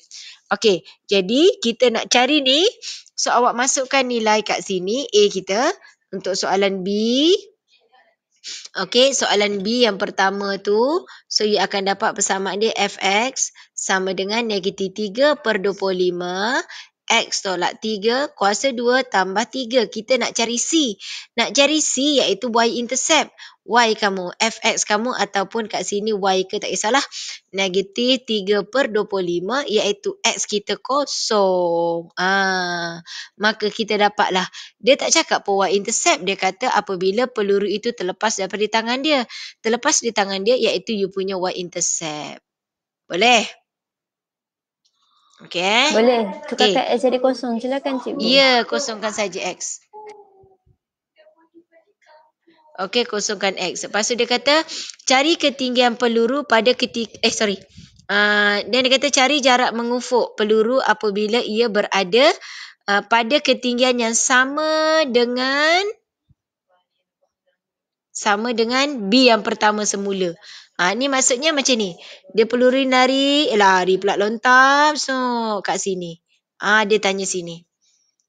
A: Okey, jadi kita nak cari ni. So awak masukkan nilai kat sini A kita untuk soalan B. Okey, soalan B yang pertama tu, so you akan dapat persamaan dia Fx sama dengan negatif 3/25 X tolak 3 kuasa 2 tambah 3. Kita nak cari C. Nak cari C iaitu Y-intercept. Y kamu, Fx kamu ataupun kat sini Y ke tak kisahlah. Negatif 3/25 iaitu X kita kosong. Maka kita dapatlah. Dia tak cakap pun Y-intercept. Dia kata apabila peluru itu terlepas daripada tangan dia. Terlepas di tangan dia iaitu you punya Y-intercept. Boleh? Okey.
D: Boleh. Tukarkan X jadi kosong. Silakan cikgu.
A: Ya, kosongkan saja X. Okey, kosongkan X. Lepas tu dia kata, cari ketinggian peluru pada ketika... Dan dia kata cari jarak mengufuk peluru apabila ia berada pada ketinggian yang sama dengan B yang pertama semula. Ni maksudnya macam ni. Dia peluru lari pula lontar. So, kat sini. Dia tanya sini.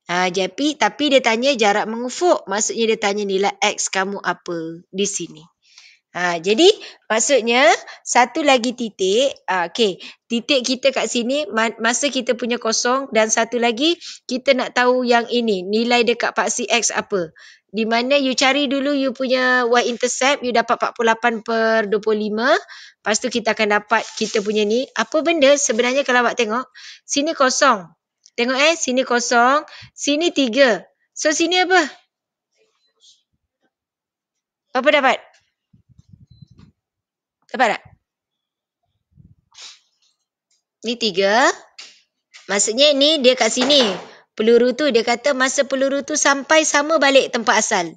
A: Tapi dia tanya jarak mengufuk. Maksudnya dia tanya nilai X kamu apa di sini. Jadi maksudnya satu lagi titik. Okey, titik kita kat sini masa kita punya kosong dan satu lagi kita nak tahu yang ini nilai dekat paksi X apa. Di mana you cari dulu you punya Y-intercept, you dapat 48/25. Lepas tu kita akan dapat kita punya ni. Apa benda sebenarnya kalau awak tengok, sini kosong. Tengok sini kosong, sini 3. So sini apa? Apa dapat? Dapat tak? Ni 3. Maksudnya ni dia kat sini. Peluru tu dia kata masa peluru tu sampai sama balik tempat asal.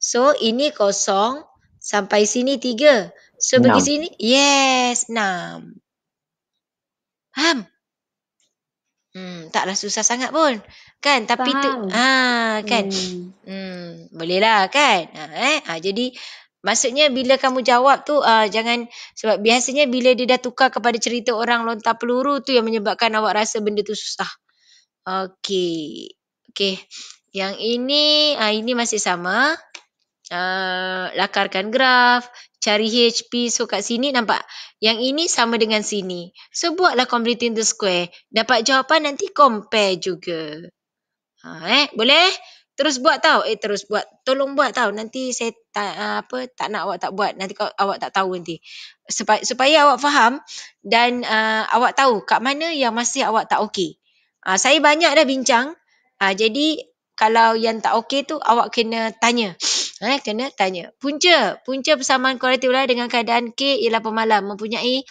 A: So ini kosong sampai sini 3. So bagi sini yes 6. Faham? Taklah susah sangat pun. Kan? Tapi
D: faham.
A: tu kan. Boleh lah kan? Jadi maksudnya bila kamu jawab tu jangan, sebab biasanya bila dia dah tukar kepada cerita orang lontar peluru tu yang menyebabkan awak rasa benda tu susah. Okey. Yang ini masih sama. Lakarkan graf, cari HP. So kat sini nampak yang ini sama dengan sini. So buatlah completing the square. Dapat jawapan nanti compare juga. Boleh? Terus buat tau. Terus buat. Tolong buat tau. Nanti saya tak nak awak tak buat. Nanti awak tak tahu nanti. Supaya awak faham dan awak tahu kat mana yang masih awak tak okey. Saya banyak dah bincang. Jadi kalau yang tak okey tu awak kena tanya. Kena tanya. Punca persamaan kualiti ular dengan keadaan K ialah pemalam mempunyai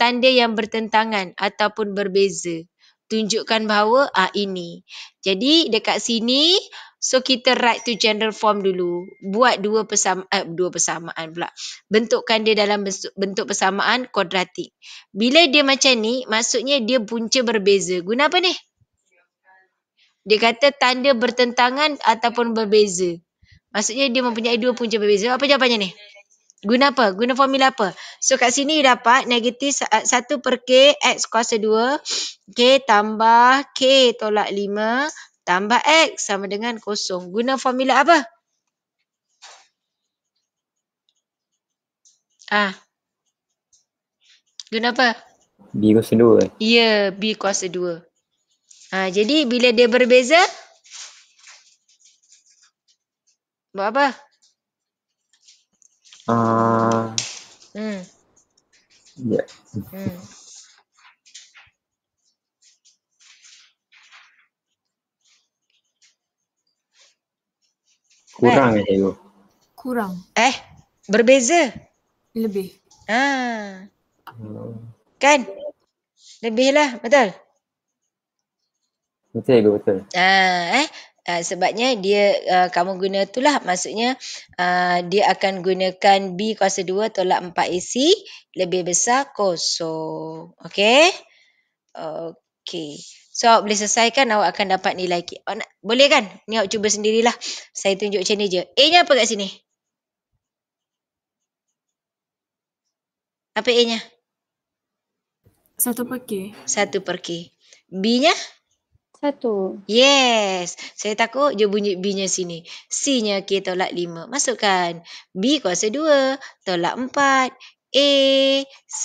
A: tanda yang bertentangan ataupun berbeza. Tunjukkan bahawa ini. Jadi dekat sini so kita write to general form dulu. Buat dua persamaan pula. Bentukkan dia dalam bentuk persamaan kuadratik. Bila dia macam ni maksudnya dia punca berbeza. Guna apa ni? Dia kata tanda bertentangan ataupun berbeza. Maksudnya dia mempunyai dua punca berbeza. Apa jawapannya ni? Guna apa? Guna formula apa? So kat sini dapat negatif 1/K X kuasa 2. K tambah K tolak 5 tambah X sama dengan 0. Guna formula apa? Guna apa?
B: B kuasa 2.
A: Ya, B kuasa 2. Jadi bila dia berbeza, buat apa?
B: Ya. Kurang cikgu.
C: Kurang.
A: Berbeza.
C: Lebih.
A: Kan? Lebih lah, betul?
B: Betul cikgu, betul.
A: Sebabnya dia kamu guna itulah, maksudnya dia akan gunakan B kuasa 2 tolak 4AC lebih besar 0. Okey? Okey. So awak boleh selesaikan, awak akan dapat nilai K. Boleh kan? Ni awak cuba sendirilah. Saya tunjuk macam ni je. A-nya apa kat sini? Apa A-nya?
C: 1/K.
A: 1/K. B-nya?
D: 1.
A: Yes. Saya takut je bunyi B-nya sini. C-nya K tolak 5. Masukkan. B kuasa 2 tolak 4. A, C.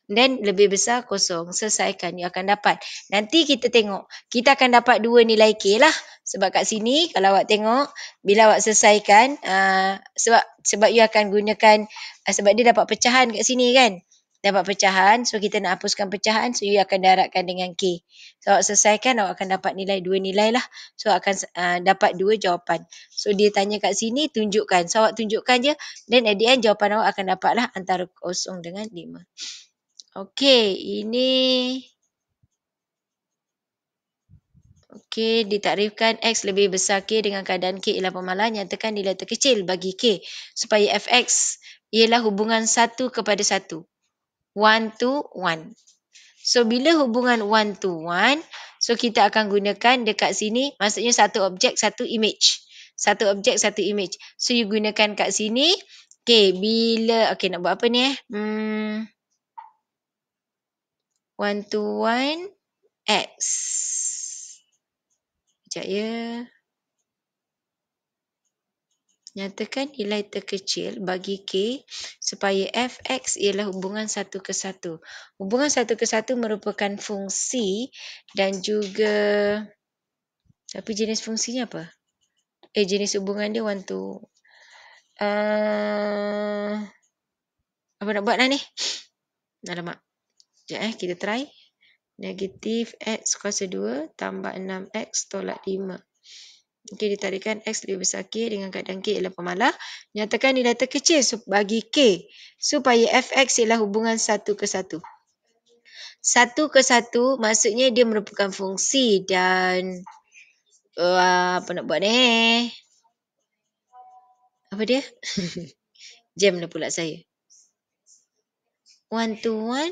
A: Dan lebih besar kosong. Selesaikan, you akan dapat. Nanti kita tengok. Kita akan dapat 2 nilai K lah. Sebab kat sini, kalau awak tengok, bila awak selesaikan, sebab you akan gunakan, sebab dia dapat pecahan kat sini kan. Dapat pecahan, so kita nak hapuskan pecahan, so you akan darabkan dengan K. So awak selesaikan, awak akan dapat 2 nilai lah. So akan dapat 2 jawapan. So dia tanya kat sini, tunjukkan. So awak tunjukkan je, then at the end jawapan awak akan dapat lah antara 0 dengan 5. Okey, ini okey, ditakrifkan X lebih besar K dengan keadaan K ialah pemalas, nyatakan nilai terkecil bagi K supaya Fx ialah hubungan 1 kepada 1. 1 to 1. So bila hubungan 1 to 1, so kita akan gunakan dekat sini, maksudnya satu objek, satu image. Satu objek, satu image. So you gunakan kat sini. Okay, bila, okay nak buat apa ni 1 to 1 X. Sekejap ya. Nyatakan nilai terkecil bagi K supaya Fx ialah hubungan 1 ke 1. Hubungan 1 ke 1 merupakan fungsi dan juga, tapi jenis fungsinya apa? Jenis hubungan dia 1 to, apa nak buat lah ni? Alamak. Sekejap kita try. Negatif X kuasa 2 tambah 6X tolak 5. Okey, ditarikkan X lebih besar K dengan keadaan K ialah pemalas. Nyatakan nilai terkecil bagi K supaya Fx ialah hubungan 1 ke 1. 1 ke 1 maksudnya dia merupakan fungsi dan apa nak buat ni? Apa dia? Jam dah pula saya. 1 to 1.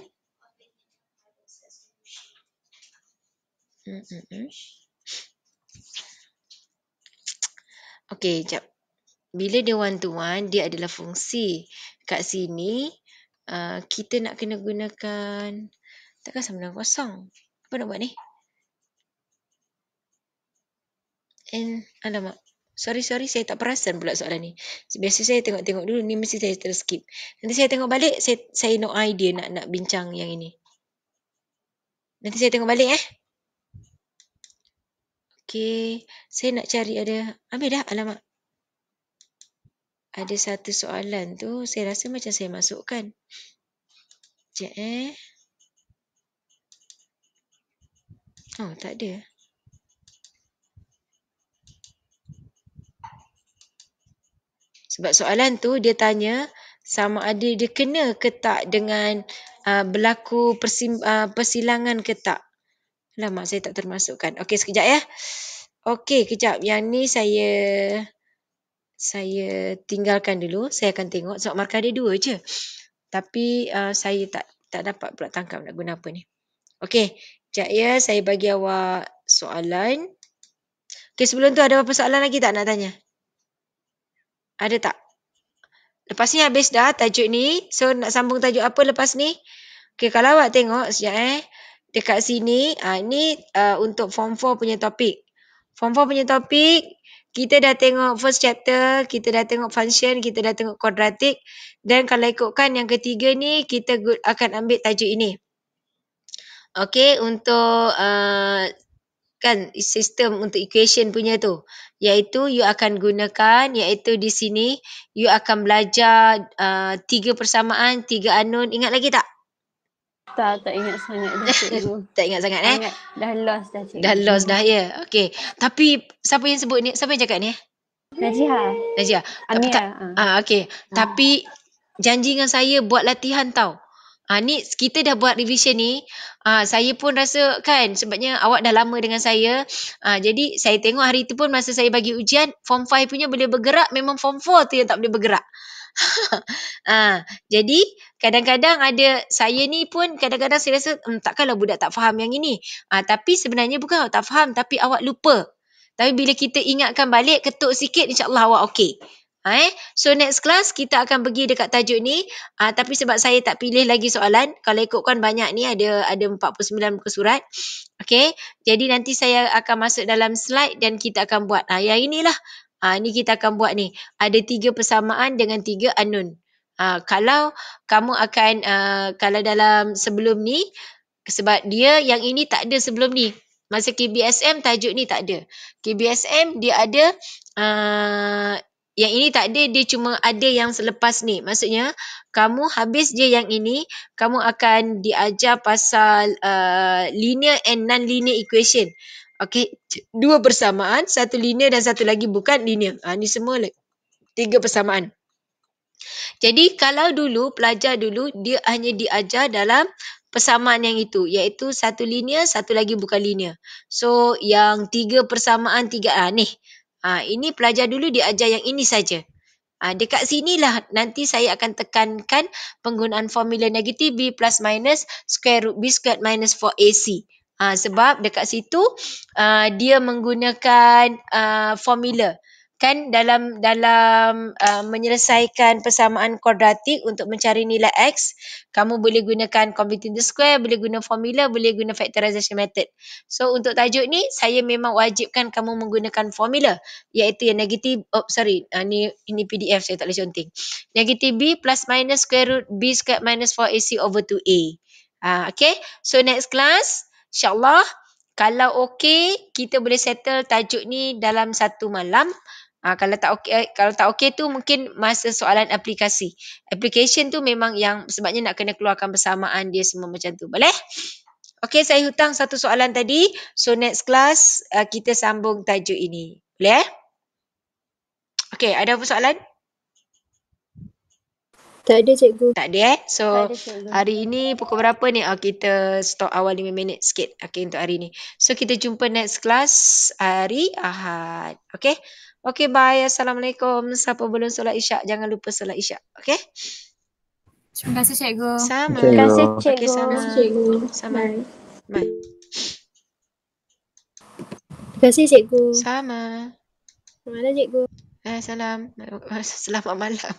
A: Okey, jap. Bila dia 1 to 1, dia adalah fungsi. Kat sini, kita nak kena gunakan, takkan sama dengan kosong. Apa nak buat ni? Alamak. Sorry, saya tak perasan pula soalan ni. Biasa saya tengok-tengok dulu, ni mesti saya terskip. Nanti saya tengok balik, saya no idea nak bincang yang ini. Nanti saya tengok balik Okey, saya nak cari ada, habis dah, alamak. Ada satu soalan tu, saya rasa macam saya masukkan. Sekejap Oh, tak ada. Sebab soalan tu dia tanya sama ada dia kena ke tak dengan berlaku persilangan ke tak. Alamak, saya tak termasukkan. Okey, sekejap ya. Okey, kejap. Yang ni saya tinggalkan dulu. Saya akan tengok sebab markah dia 2 je. Tapi saya tak dapat pula tangkap nak guna apa ni. Okey, sekejap ya. Saya bagi awak soalan. Okey, sebelum tu ada apa soalan lagi tak nak tanya? Ada tak? Lepas ni habis dah tajuk ni. So nak sambung tajuk apa lepas ni? Okey, kalau awak tengok sekejap dekat sini, ni untuk form 4 punya topik. Form 4 punya topik, kita dah tengok first chapter, kita dah tengok function, kita dah tengok quadratic. Dan kalau ikutkan yang ketiga ni, kita akan ambil tajuk ini. Okey, untuk kan sistem untuk equation punya tu. Iaitu you akan gunakan, iaitu di sini, you akan belajar 3 persamaan, 3 unknown. Ingat lagi tak?
D: Tak ingat sangat dah cikgu.
A: Tak ingat sangat
D: Dah lost dah cikgu.
A: Dah lost dah ya. Okey. Tapi siapa yang sebut ni? Siapa yang cakap ni? Najia.
D: Amira.
A: Okey. Tapi janji dengan saya buat latihan tau. Ni kita dah buat revision ni. Saya pun rasa kan sebabnya awak dah lama dengan saya. Jadi saya tengok hari tu pun masa saya bagi ujian form 5 punya boleh bergerak, memang form 4 tu yang tak boleh bergerak. Jadi kadang-kadang ada saya ni pun kadang-kadang saya rasa takkanlah budak tak faham yang ini. Tapi sebenarnya bukan awak tak faham, tapi awak lupa. Tapi bila kita ingatkan balik, ketuk sikit, insya-Allah awak okey. So next class kita akan pergi dekat tajuk ni. Tapi sebab saya tak pilih lagi soalan, kalau ikutkan banyak ni ada 49 muka surat. Okey, jadi nanti saya akan masuk dalam slide dan kita akan buat. Yang inilah. Ni kita akan buat ni. Ada 3 persamaan dengan 3 unknown. Kalau kamu akan kalau dalam sebelum ni, sebab dia yang ini tak ada sebelum ni. Masa KBSM tajuk ni tak ada. KBSM dia ada yang ini tak ada, dia cuma ada yang selepas ni. Maksudnya kamu habis je yang ini, kamu akan diajar pasal linear and non-linear equation. Okay, 2 persamaan, 1 linear dan 1 lagi bukan linear. Ni semua 3 persamaan. Jadi kalau dulu pelajar dulu dia hanya diajar dalam persamaan yang itu, iaitu 1 linear, 1 lagi bukan linear. So yang 3 persamaan 3 ni. Ini pelajar dulu diajar yang ini saja. Dekat sinilah nanti saya akan tekankan penggunaan formula negatif B plus minus square root B squared minus 4AC. Sebab dekat situ dia menggunakan formula. Kan dalam menyelesaikan persamaan kuadratik untuk mencari nilai X, kamu boleh gunakan computing the square, boleh guna formula, boleh guna factorization method. So untuk tajuk ni, saya memang wajibkan kamu menggunakan formula, iaitu yang negatif, ini PDF saya tak boleh conteng. Negatif B plus minus square root B squared minus 4AC over 2A. Okay, so next class, insyaAllah, kalau okey, kita boleh settle tajuk ni dalam 1 malam. Kalau tak okey tu mungkin masa soalan aplikasi. Application tu memang yang sebabnya nak kena keluarkan persamaan dia semua macam tu. Boleh? Okey, saya hutang 1 soalan tadi. So next class kita sambung tajuk ini. Boleh? Okey, ada apa soalan?
E: Tak ada cikgu.
A: Tak ada So
D: Tak ada, cikgu.
A: hari ini pukul berapa ni? Kita stop awal 5 minit sikit. Okey, untuk hari ni. So kita jumpa next class hari Ahad. Okey? Okey, bye. Assalamualaikum. Siapa belum solat isyak, jangan lupa solat isyak. Okey?
C: Terima kasih cikgu.
A: Sama.
B: Terima kasih,
D: Terima kasih,
A: Okey,
D: cikgu.
A: sama.
E: Terima kasih cikgu.
A: Sama.
E: Bye.
A: Bye.
E: Terima kasih cikgu.
A: Sama.
E: Selamat malam cikgu.
A: Salam. Selamat malam.